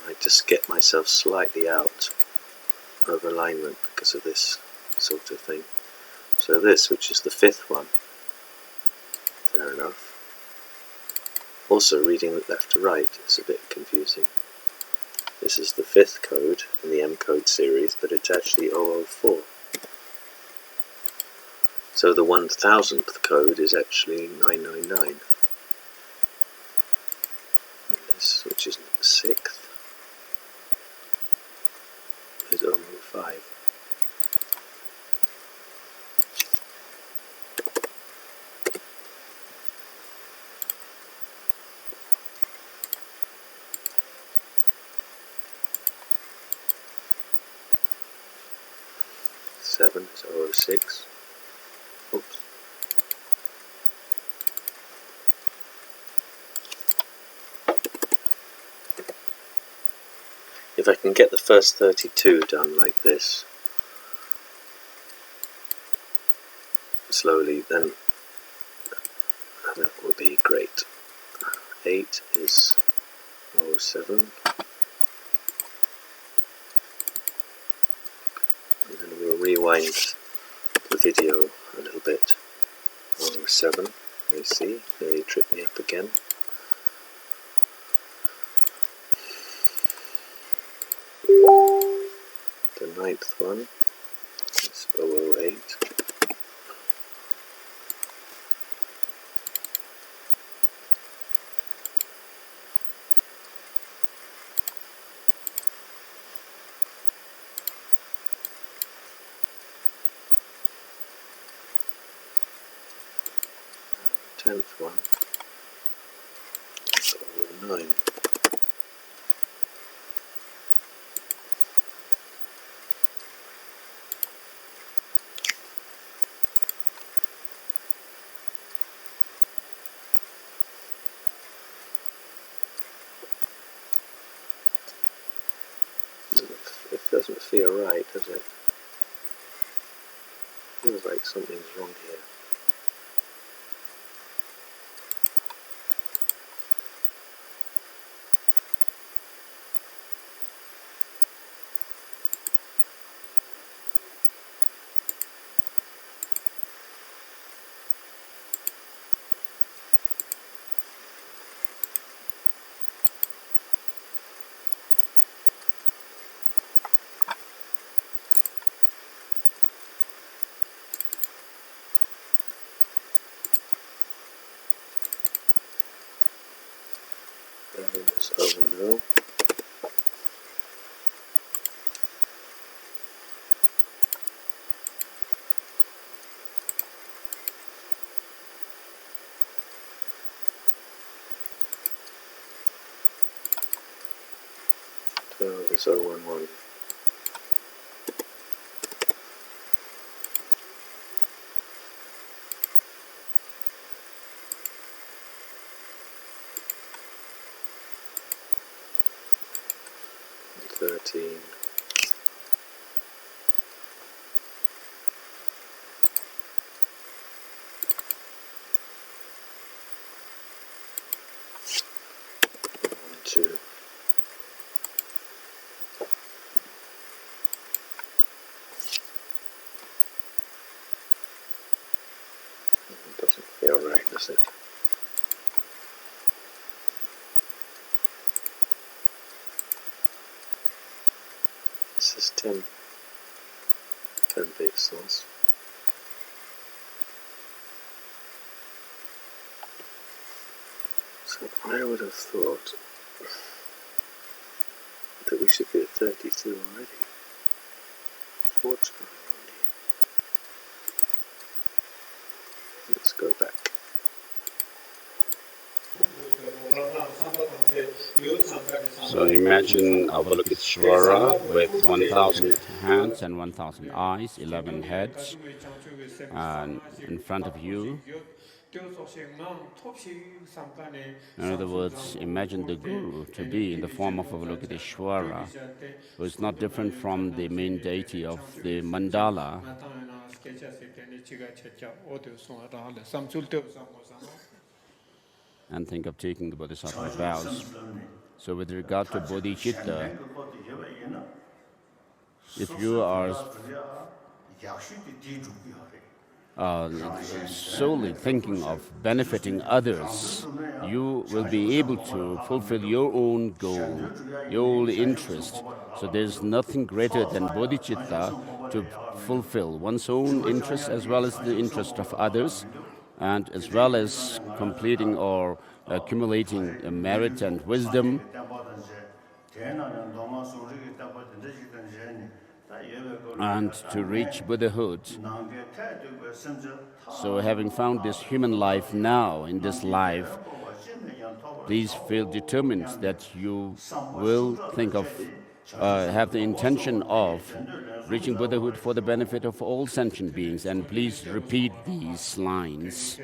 I just get myself slightly out of alignment because of this sort of thing. So this, which is the fifth one, fair enough. Also reading left to right is a bit confusing. This is the fifth code in the M code series, but it's actually 004. So the 1000th code is actually 999. And this, which is the sixth, is over 5. Seven is over 6. Oops. If I can get the first 32 done like this, slowly, then that would be great. 8 is 07. And then we'll rewind the video a little bit. 07, you see, nearly tripped me up again. The 9th one is 008. The 10th one is 009. It doesn't feel right, does it? Feels like something's wrong here. That was 010. Is 011. And 13. And 2. It doesn't feel right, does it? This is 10 pixels. So I would have thought that we should be at 32 already. What's going on here? Let's go back. So imagine Avalokiteshvara with 1,000 hands and 1,000 eyes, 11 heads, and in front of you. In other words, imagine the Guru to be in the form of Avalokiteshvara, who is not different from the main deity of the mandala. And think of taking the Bodhisattva vows. So with regard to bodhicitta, if you are solely thinking of benefiting others, you will be able to fulfill your own goal, your own interest. So there's nothing greater than bodhicitta to fulfill one's own interest as well as the interest of others, and as well as completing or accumulating merit and wisdom. and to reach Buddhahood. So having found this human life now, in this life, please feel determined that you will think of, have the intention of reaching Buddhahood for the benefit of all sentient beings. And please repeat these lines.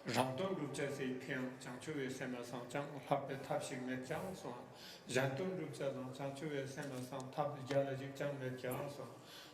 Rangdong Rupcha say Piang, Changchu Sema Sang Chang, Happy Tapsing Met Jang Swan, Jantong Rupcha, Changchu Sema Sang, Tap Jalajik Jang Met Jang Swan,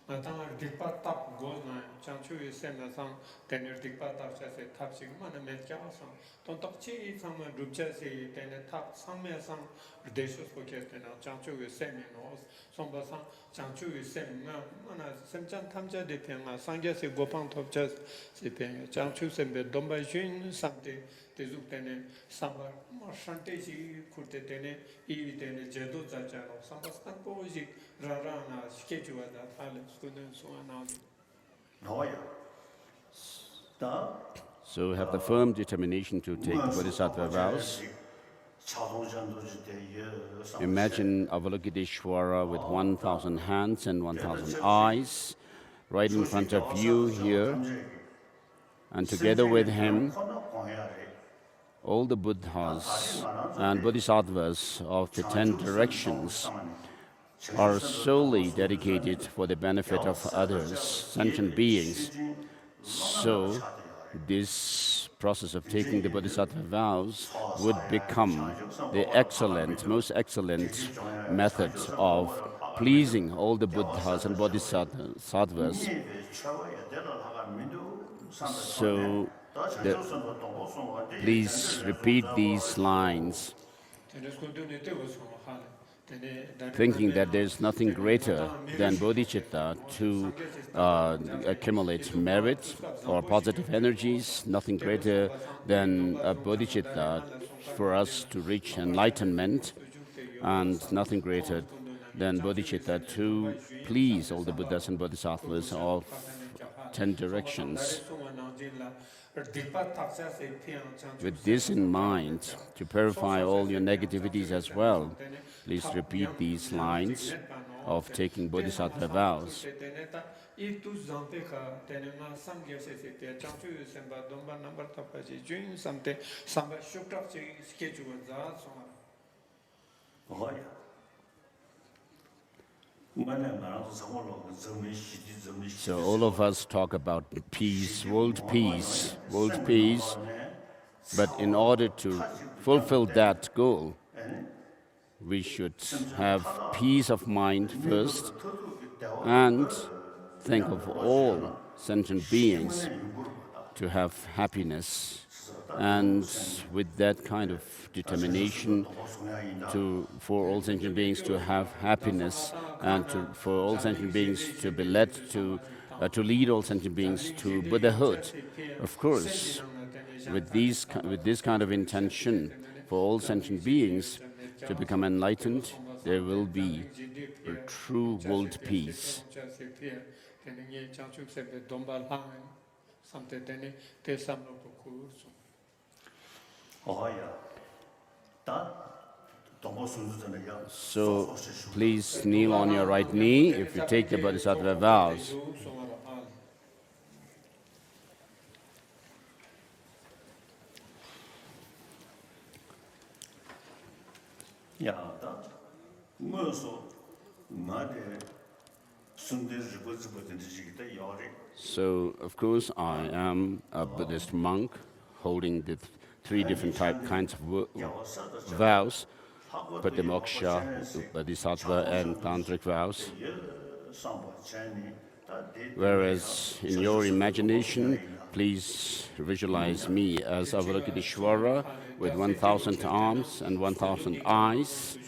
Matang Dikpa Tap Goes Nine, Changchu Sema Sang, then your Dikpa Tap say Tapsing Man Met Jang Swan, Don't talk Chi, some Rupcha say, then a tap, some may sang, Desus Pocket, and Changchu Semi Nose, Somba Sang, Changchu Sem, Mana, Semchan Tamja de Piang, Sangja say Gopang Top Just, say Piang, Changchu Sembe, Domba Jun, something, the Zutene, Samba, Shanteji, Kurtene, Evi Tene, Jedo Zajano, Samba Stampoji, Rarana, schedule that Alex couldn't so announce. So have the firm determination to take the Bodhisattva vows. Imagine Avalokiteshvara with 1,000 hands and 1,000 eyes right in front of you here, and together with him, all the Buddhas and Bodhisattvas of the 10 directions are solely dedicated for the benefit of others, sentient beings. So this process of taking the Bodhisattva vows would become the excellent, most excellent method of pleasing all the Buddhas and Bodhisattvas. So please repeat these lines, thinking that there's nothing greater than bodhicitta to accumulate merit or positive energies, nothing greater than bodhicitta for us to reach enlightenment, and nothing greater than bodhicitta to please all the Buddhas and Bodhisattvas of 10 directions. With this in mind, to purify all your negativities as well, please repeat these lines of taking Bodhisattva vows. So all of us talk about peace, world peace, but in order to fulfill that goal, we should have peace of mind first and think of all sentient beings to have happiness. And with that kind of determination for all sentient beings to have happiness and for all sentient beings to be led to lead all sentient beings to Buddhahood, of course, with this kind of intention for all sentient beings to become enlightened, there will be a true world peace. So please kneel on your right knee if you take the Bodhisattva vows. So, of course, I am a Buddhist monk holding the 3 different kinds of vows, Patimoksha, Bodhisattva, and Tantric vows. Whereas in your imagination, please visualize me as Avalokiteshvara with 1,000 arms and 1,000 eyes.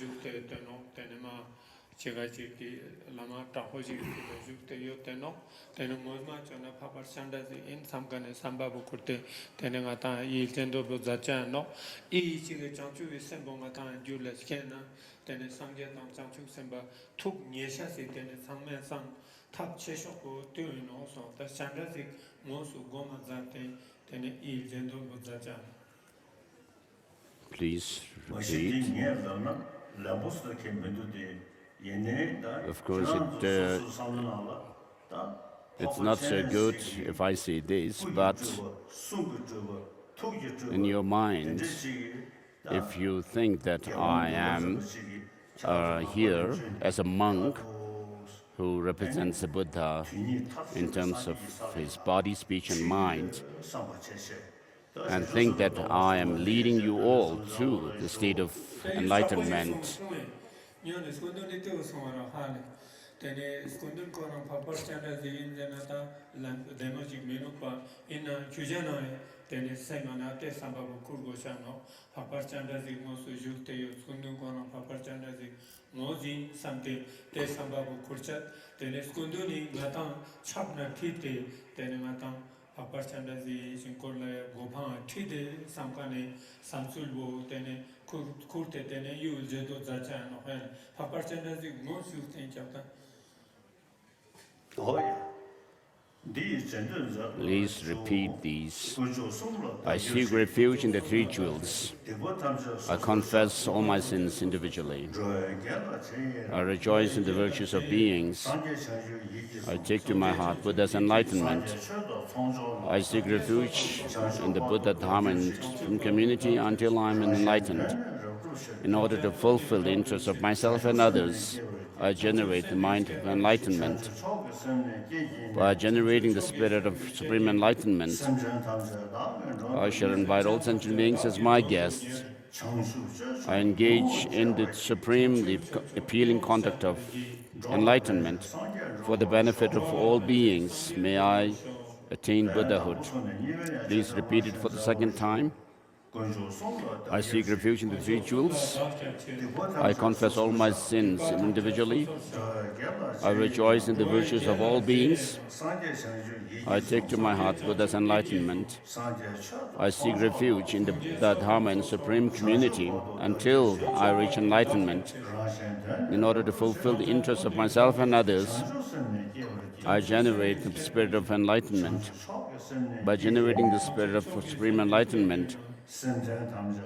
Please repeat. Of course, it's not so good if I say this, but in your mind, if you think that I am here as a monk who represents the Buddha in terms of his body, speech, and mind, and think that I am leading you all to the state of enlightenment, Tene skundun koran papar chanda zigin zenata demajik minupa ina chujana tene saimana te sambabu kurgo shano papar chanda zig mo sujuk te yo skundun koran papar chanda zig mozi samte te sambabu kurchat tene skunduni matang chapna thite tene matang papar chanda zig sinkorla gopha thide samkane samsulbo tene kurte tene yul jedo zachano papar chanda zig mo suk ten chapta. Please repeat these. I seek refuge in the three jewels. I confess all my sins individually. I rejoice in the virtues of beings. I take to my heart Buddha's enlightenment. I seek refuge in the Buddha Dharma and community until I am enlightened. In order to fulfill the interests of myself and others, I generate the mind of enlightenment. By generating the spirit of supreme enlightenment, I shall invite all sentient beings as my guests. I engage in the supremely appealing conduct of enlightenment for the benefit of all beings. May I attain Buddhahood. Please repeat it for the second time. I seek refuge in the three jewels. I confess all my sins individually. I rejoice in the virtues of all beings. I take to my heart Buddha's enlightenment. I seek refuge in the Dharma and supreme community until I reach enlightenment. In order to fulfill the interests of myself and others, I generate the spirit of enlightenment. By generating the spirit of supreme enlightenment,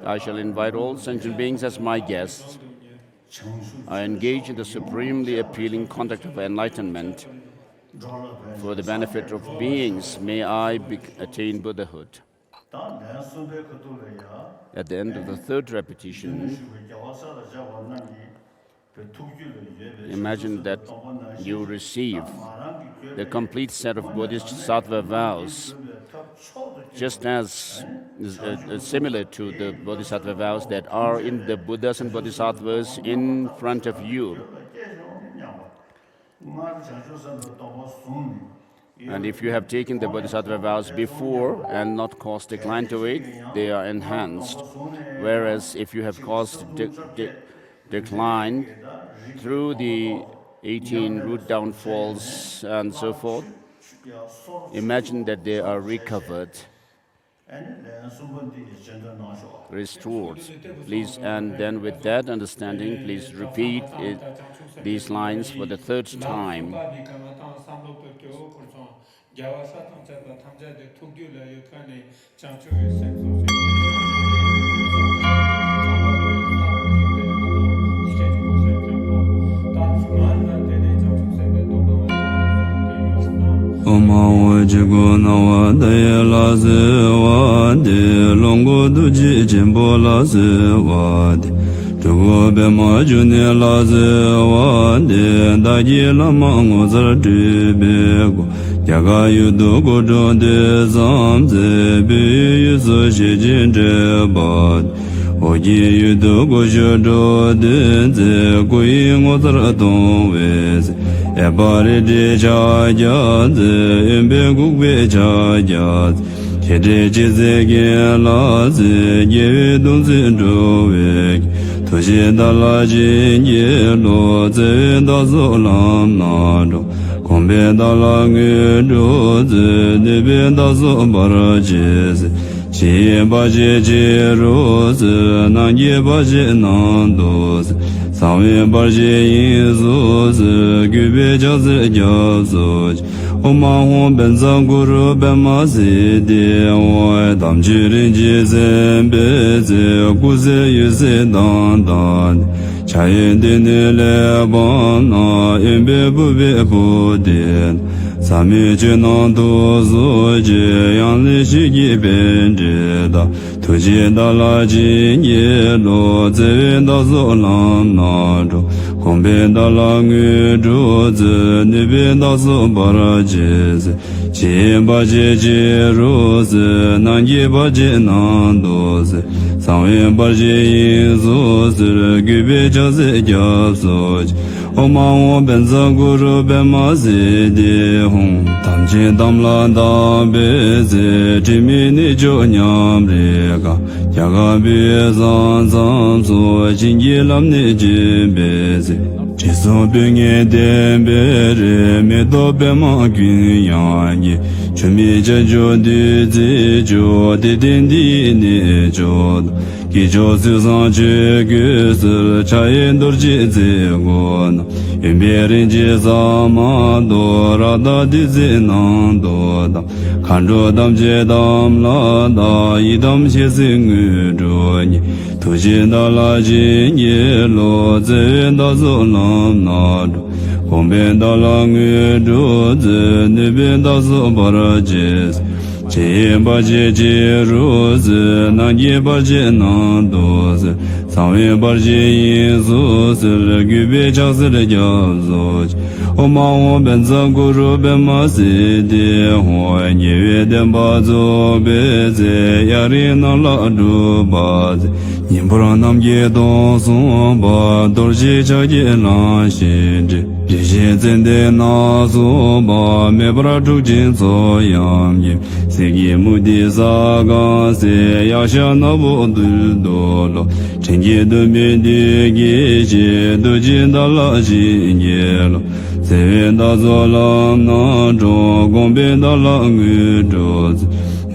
I shall invite all sentient beings as my guests. I engage in the supremely appealing conduct of enlightenment. For the benefit of beings, may I attain Buddhahood. At the end of the third repetition, imagine that you receive the complete set of Bodhisattva vows, just as similar to the Bodhisattva vows that are in the Buddhas and Bodhisattvas in front of you. And if you have taken the Bodhisattva vows before and not caused decline to it, they are enhanced. Whereas if you have caused decline through the 18 root downfalls and so forth, imagine that they are recovered, restored. Please, and then with that understanding, please repeat these lines for the third time. Jigo nawa daya la se wa de longo du ji jimbo la se wa de Chugo be ma ju ne la se wa de da ji la ma ngo zar de be go Jaga yu do go do de zam ze be yu so shi jin de ba O ji yu do go jo do de ze go yi ngo zar dong we ze Ebari de cha ja ze embe gugbe cha ja che de je ze ge la ze ye dong ze do we to je da la ji ye lo ze da zo la na do kong be da la nge do ze de be da zo ba ra je ze chi ba je je ro ze na ye ba je na do ze Sāwe bārjē yīn zō zē, gyūbē jā zē jā zō jī. O mā hōng bēn zā guru bēn mā zē dē, wā dām jī rīn jī zē bē zē, gu zē yu zē dāng dāng. chayin dini le bon na imbe bube budin sami jinan du zu ji yang li shi gi ben ji da tu ji da la ji ye lo zi da zu lang na zhu gong bin da la ngü zhu zi ni bin da su ba ra ji zi ji ba ji ji ru zi nan ji ba ji nan du zi sang yin ba ji yin zu zi gu bi cha zi jia su ji o ma wo ben za gu ru ben ma zi di hong tam jin tam la da be zi ji mi ni jo nyam ri ga ya ga bi zang zang su jin yi lam ni ji be zi ji su bi nge den be ri me do be ma gyun yang yi chun mi jen jo di zi jo di din di ni jo gi jo zi zang ji gu zi cha yin dur ji zi gu na yin bi rin ji za ma do ra da di zi nang do da kan zhu dam ji dam la da yi dam xie zi ngü zhu ni tu jin da la jin ye lo zi yin da zu lam na zhu gong bin da la ngü zhu zi ni bin da zu ba ra ji zi ji ba ji ji ru zi nan ji ba ji nan du zi sang yin ba ji yin zu zi le gu bi cha zi le jia zu ji o ma wo ben za gu ru ben ma si di hu ni yue den ba zu be zi ya ri na la du ba zi yin bu ran nam ye dong song ba dor ji cha ji lan xin ji bi xin zhen de na zu ba me bra zhu jin zo yang yin se gi mu di sa ga se ya sha na bu du do lo chen ji de me di gi ji du jin da la ji ye lo se wen da zo la na zhong gong bin da la ngü zhu zi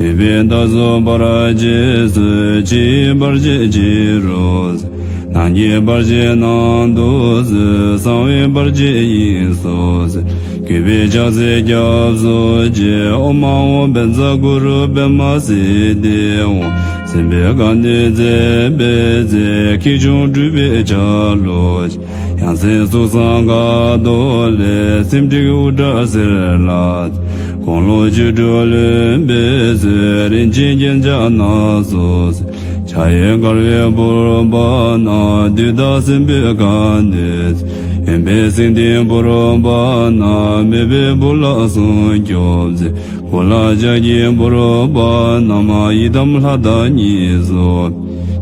yu bin da zo ba ra ji zi ji bar ji ji ru zi nan ji bar ji nan du zi sang wen bar ji yin su zi gu bi cha zi jia zu ji o ma wo ben za gu ru ben ma si di wo sin bi gan di zi bi zi ki chung zhu bi cha lu ji yang sin su sang ga do le sim ji gu zha si la zi gong lu ji zhu lun bi zi rin jin jin jia na su zi cha yin ga yue bu ba na di da sin bi gan di zi yin bi sin din bu ru ba na mi bi bu la sun jiu zi gu la jia yin bu ru ba na ma yi dam la da ni zu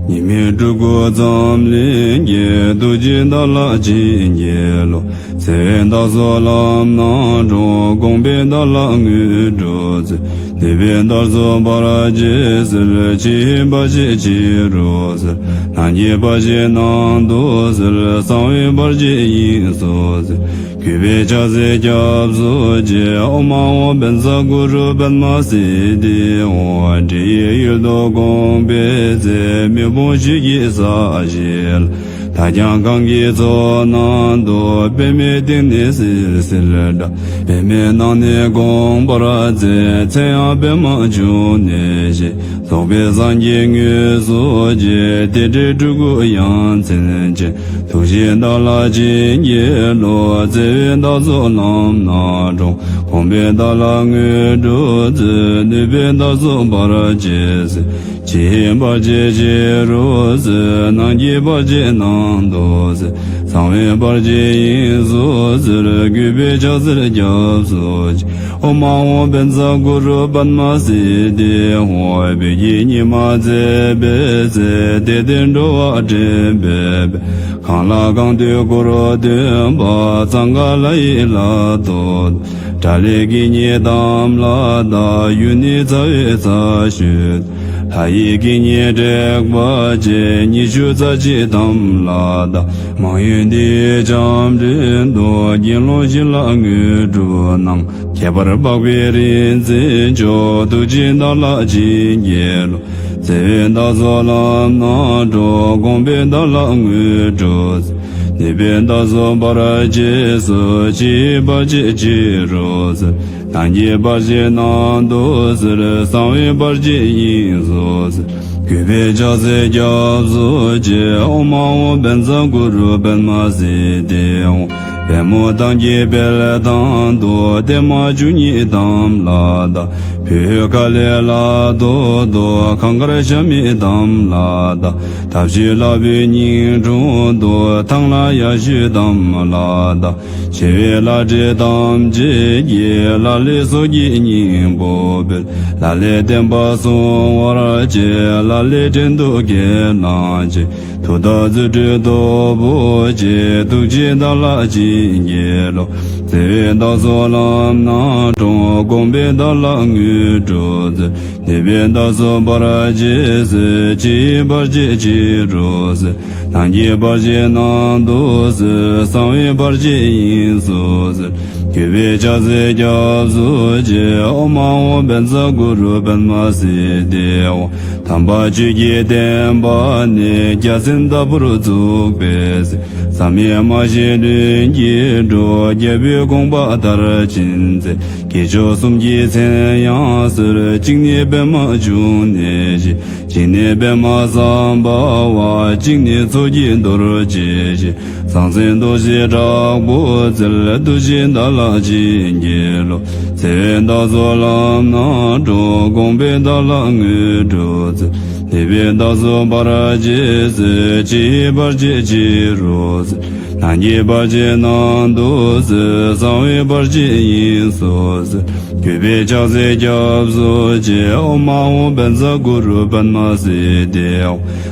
ni mi zhu gu zam lin ye du jin da la jin ye lo se wen da zo lam na zhu gong bin da la ngü zhu zi ni bin da zo ba ra ji zi le ji ba ji ji ru zi nan ji ba ji nan du zi le sang wen ba ji yin su zi gu bi cha zi jia zu ji o ma wo ben za gu ru ben ma si di wo ji ye yu do gong bi zi mi bu ji yi sa ji le ta jiang gang yi zo nan du bei mi ding ni si si le da bei mi nang ni gong ba ra zi cai yang bei ma ju ni ji zou bi zang ji ngü su ji di zhi zhu gu yang zhen ji tu xin da la jin ye lo zi yun da zu lam na zhong gong bi da la ngü zhu zi ni bi da zu ba ra ji zi ji ba ji ji ru zi nan ji ba ji nan du zi sang wen ba ji yin su zi le gu bi cha zi le jia su ji o ma wo ben za gu ru ban ma si di hu bi yi ni ma zi be zi de den zhou wa zhen be be kan la gang de gu ru de ba zang ga la yi la do zha li gi ni dam la da yu ni za yue za xu他一给你这个节，你就在这当拉的，忙运的将人多，金龙新郎女主能，铁把把别人真就都进到了今夜了，真到做了那着，光变到了女主。那边到时把它结束，七八节节日子，但也把些难都是了，三月把节因素子， Kübe caze cabzu ce Oma o benza guru ben mazide Bemo dangi bele dando Dema juni dam lada Pü kale la do Kangare shami dam lada Tabji la bi ning zhung do Tang la ya shi dam lada Chewe la zhe dam je ye La le so yi ning bo bel La le tenpa song wara je La le chen do ge na je Tu da zi zhi do bo je Tu ji da la ji ye lo Zi da so lam na zhong Gong be da la ngu zhu zi Ni be da so bara je zi Ji bar je ji ru zi Nang ji bar je nang do zi Sang we bar je yin su zi Kübe caze cabzu ce Oma o benza guru ben maside Tamba cüge demba ne Gazin da buru zuk bezi Samiye ma jilün giru Gebi gongba dar cinze Gecho sum gi sen yansır Jingni ben ma jun neji Jingni ben ma zamba wa Jingni tsugi dur jeji Sangzen doji rak bu zil Doji da la jin ge lo Sen da zo lam na zhu Gong be da la ngu zhu zi Ni be da zo bara je zi Ji bar je ji ru zi Nan ye bar je nan du zi Sang we bar je yin su zi Kübe caze cabzu ce Oma o benza guru ben ma si de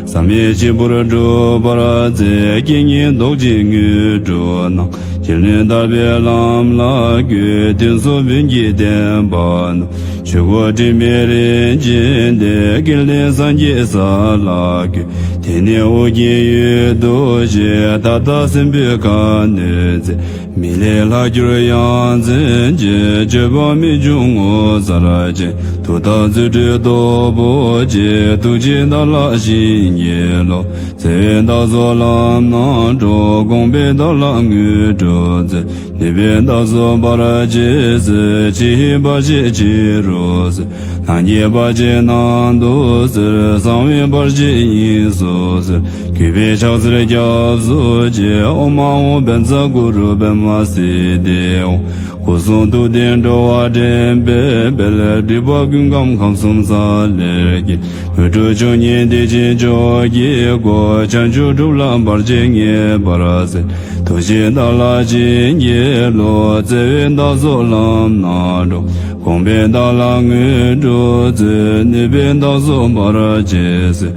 Samye chi bur zhu bara zi Kingi dok ji ngu zhu nang Jilin dar be lam la gu Din su bin gi den ba nu Shu guo jin be rin jin de Gilin san ji sa la gu Tene o gi yu do je Ta ta sin bi ka nu zi Mi le la gyur yang zin je Je ba mi jung o za ra je Tu ta zi zhi do bo je Tu ji da la xin ye lo Zin da zo lam na zhu Gong be da la ngu zhu zi Ni be da zo ba ra je zi Chi ba je ji ru zi Nan ye ba je nan du zi Sang we ba je yin su zi Kübe chak zi gyab zu je Oma o ben za guru ben ma si de Hu sung tu din zhu wa zhen be Be le di ba gun gam kang sum sa le gi Hu zhu zhu nian di jin zhu ye guo Chan zhu zhu lam bar je nye bara zi Tu xin da la jin ye lo Zi wen da zo lam na zhu Gong ben da la ngu zhu zi Ni ben da zo bara je zi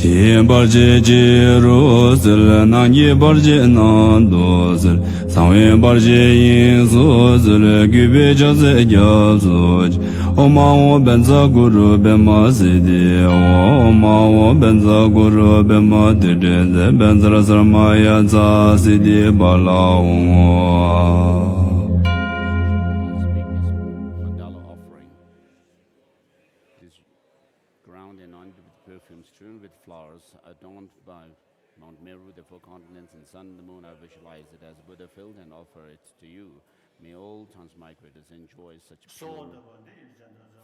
Qin bar je ji ru zi le Nang ye bar je nan du zi Sang wen bar je yin su zi le Gu be ja zi gyab zu ji Oma o ben za guru ben ma si di Oma o ben za guru ben ma di rin zi Ben zara zara ma ya za si di ba la o Mandala offering is ground and anointed with perfume, strewn with flowers, adorned by Mount Meru, the four continents, and sun and the moon. I visualize it as Buddha filled and offer it to you. May all transmigrators enjoy such pure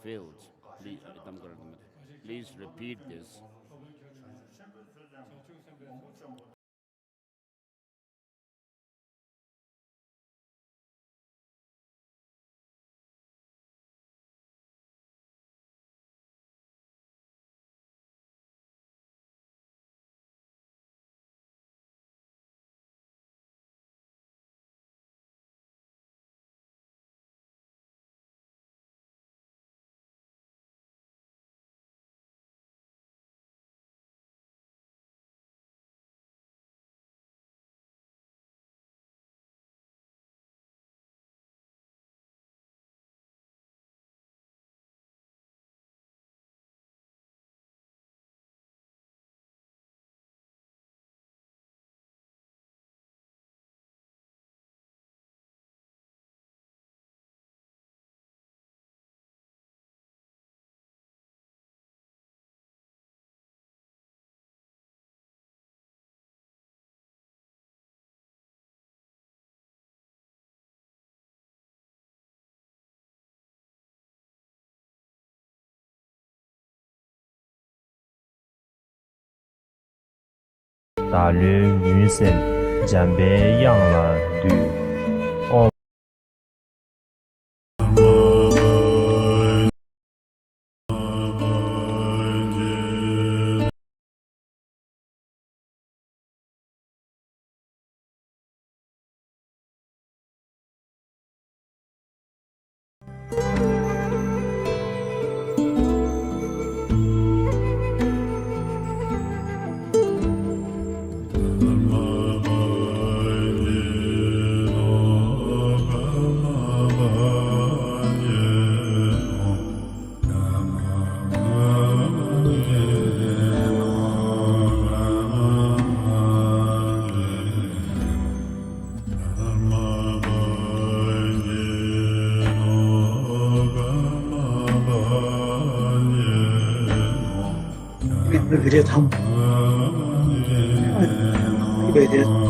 fields. Please repeat this. 大律女生将被养了对。그래 탐 이베데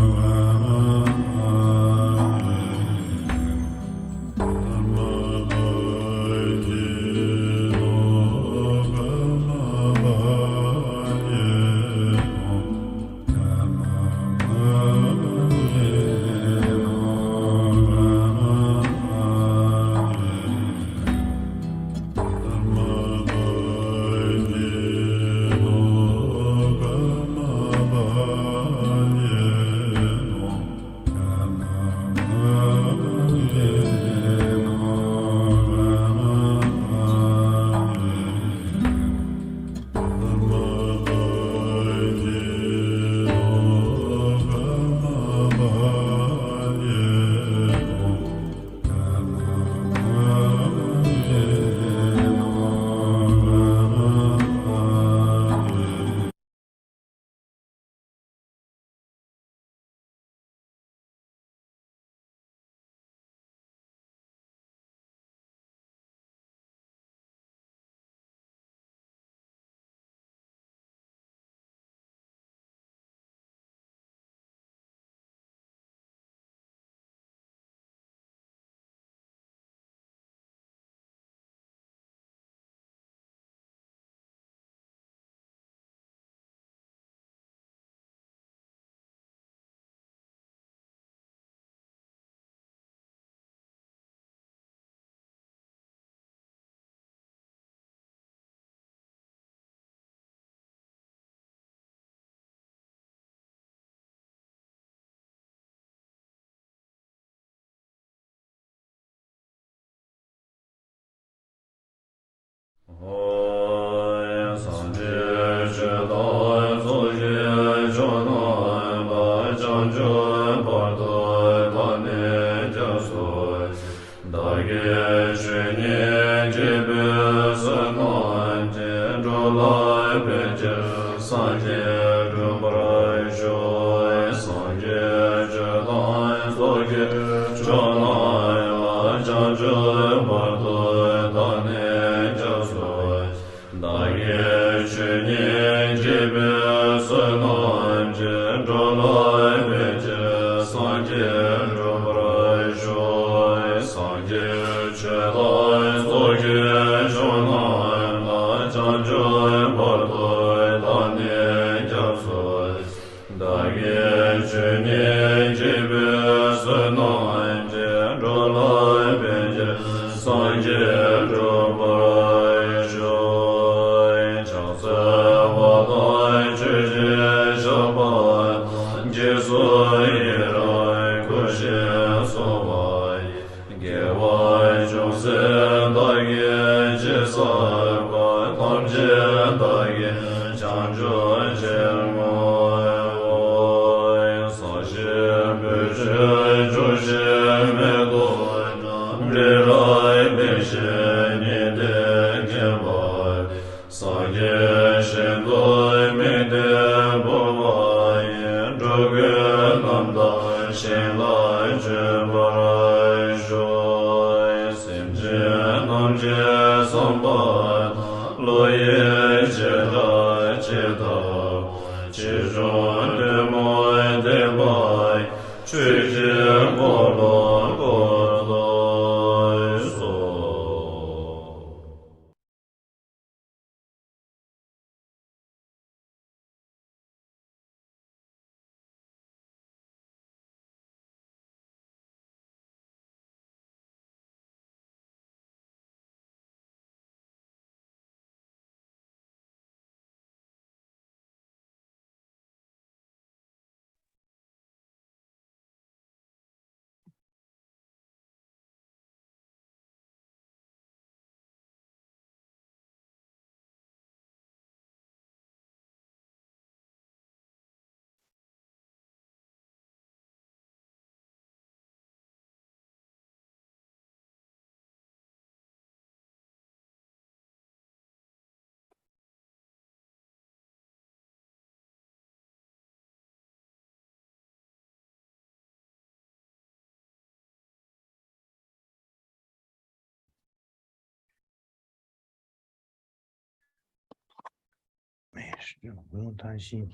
不用担心。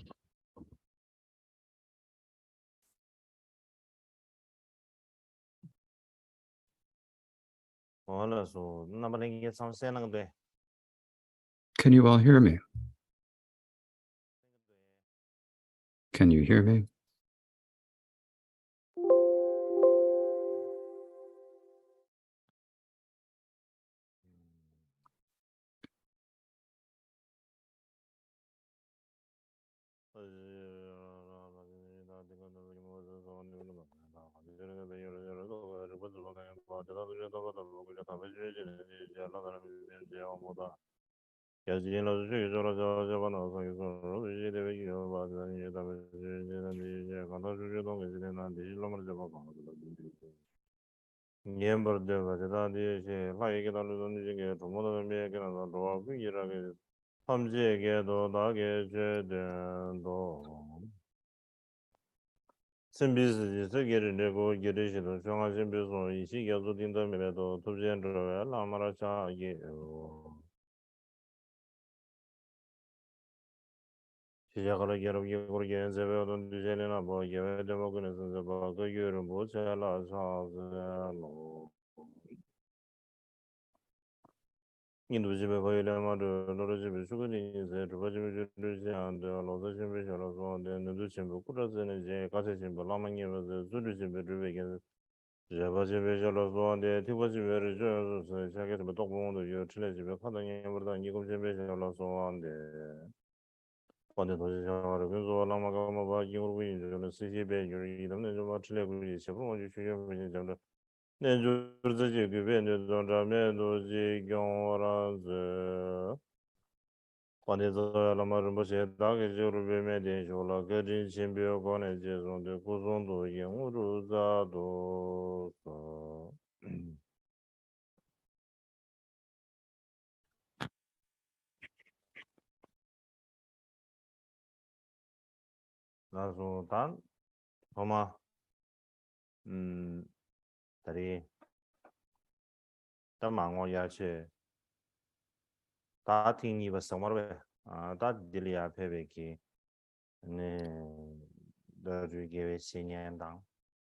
Can you all hear me? Can you hear me?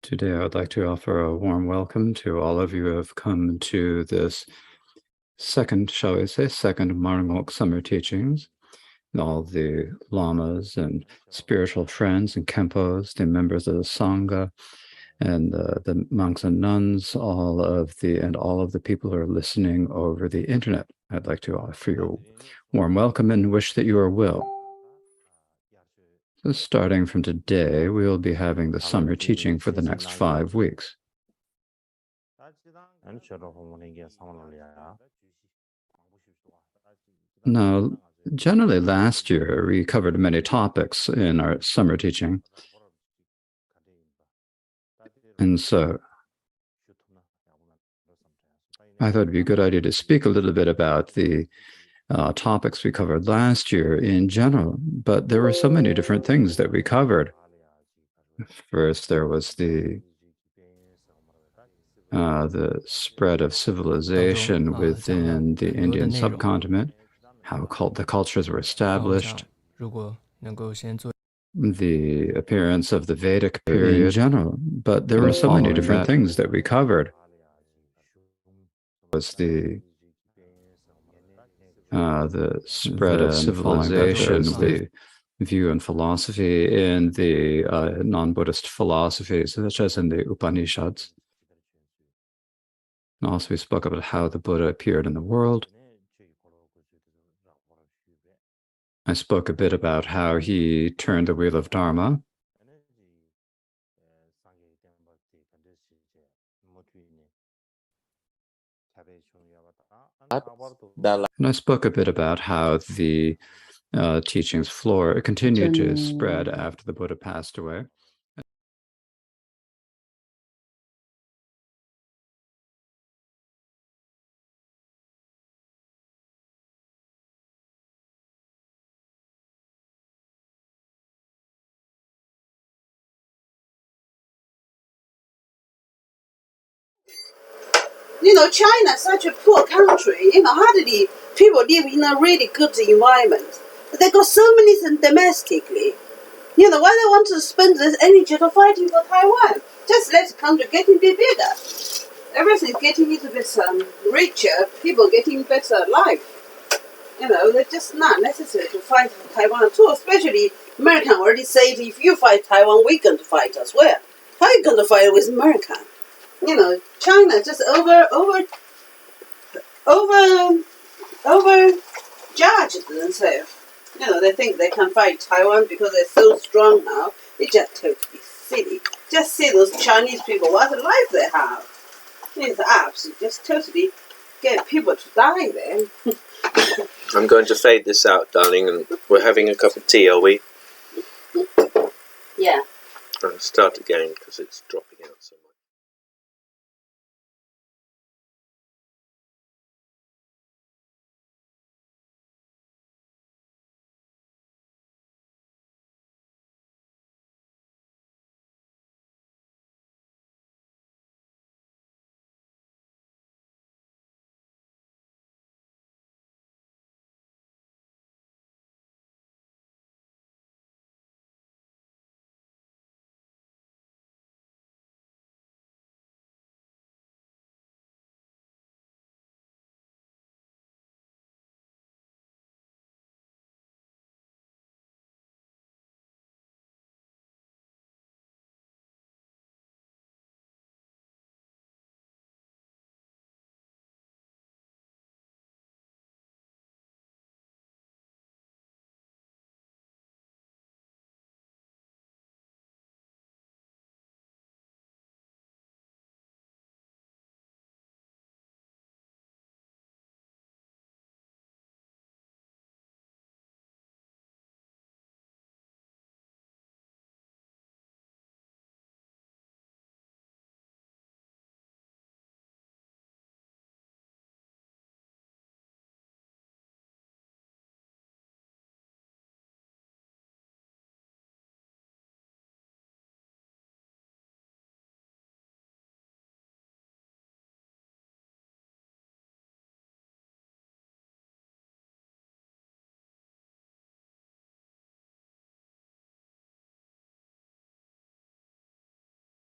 Today, I would like to offer a warm welcome to all of you who have come to this second Marangok summer teachings. All the lamas and spiritual friends and kempos, the members of the sangha, and the monks and nuns, all of the people who are listening over the internet. I'd like to offer you a warm welcome and wish that you are well. So starting from today, we will be having the summer teaching for the next 5 weeks. Now, generally last year, we covered many topics in our summer teaching. And so I thought it'd be a good idea to speak a little bit about the topics we covered last year in general, but there were so many different things that we covered. First, there was the spread of civilization within the Indian subcontinent, how the cultures were established, the appearance of the Vedic period in general, but there were so many different things that we covered. Was the spread of civilization, the view and philosophy in the non-Buddhist philosophies, such as in the Upanishads. And also, we spoke about how the Buddha appeared in the world. I spoke a bit about how he turned the wheel of Dharma. And I spoke a bit about how the teachings continued to spread after the Buddha passed away. You know, China is such a poor country. You know, hardly people live in a really good environment. They got so many things domestically. You know, why they want to spend this energy to fighting for Taiwan? Just let the country get a bit bigger. Everything's getting a little bit richer, people getting better life. You know, they're just not necessary to fight for Taiwan too, especially America already said if you fight Taiwan, we're going to fight as well. How are you going to fight with America? You know, China just overjudged themselves. You know, they think they can fight Taiwan because they're so strong now. It's just totally silly. Just see those Chinese people, what a life they have. It's absolutely just totally get people to die there. I'm going to fade this out, darling, and we're having a cup of tea, are we? Yeah. I'll start again because it's dropping out so much.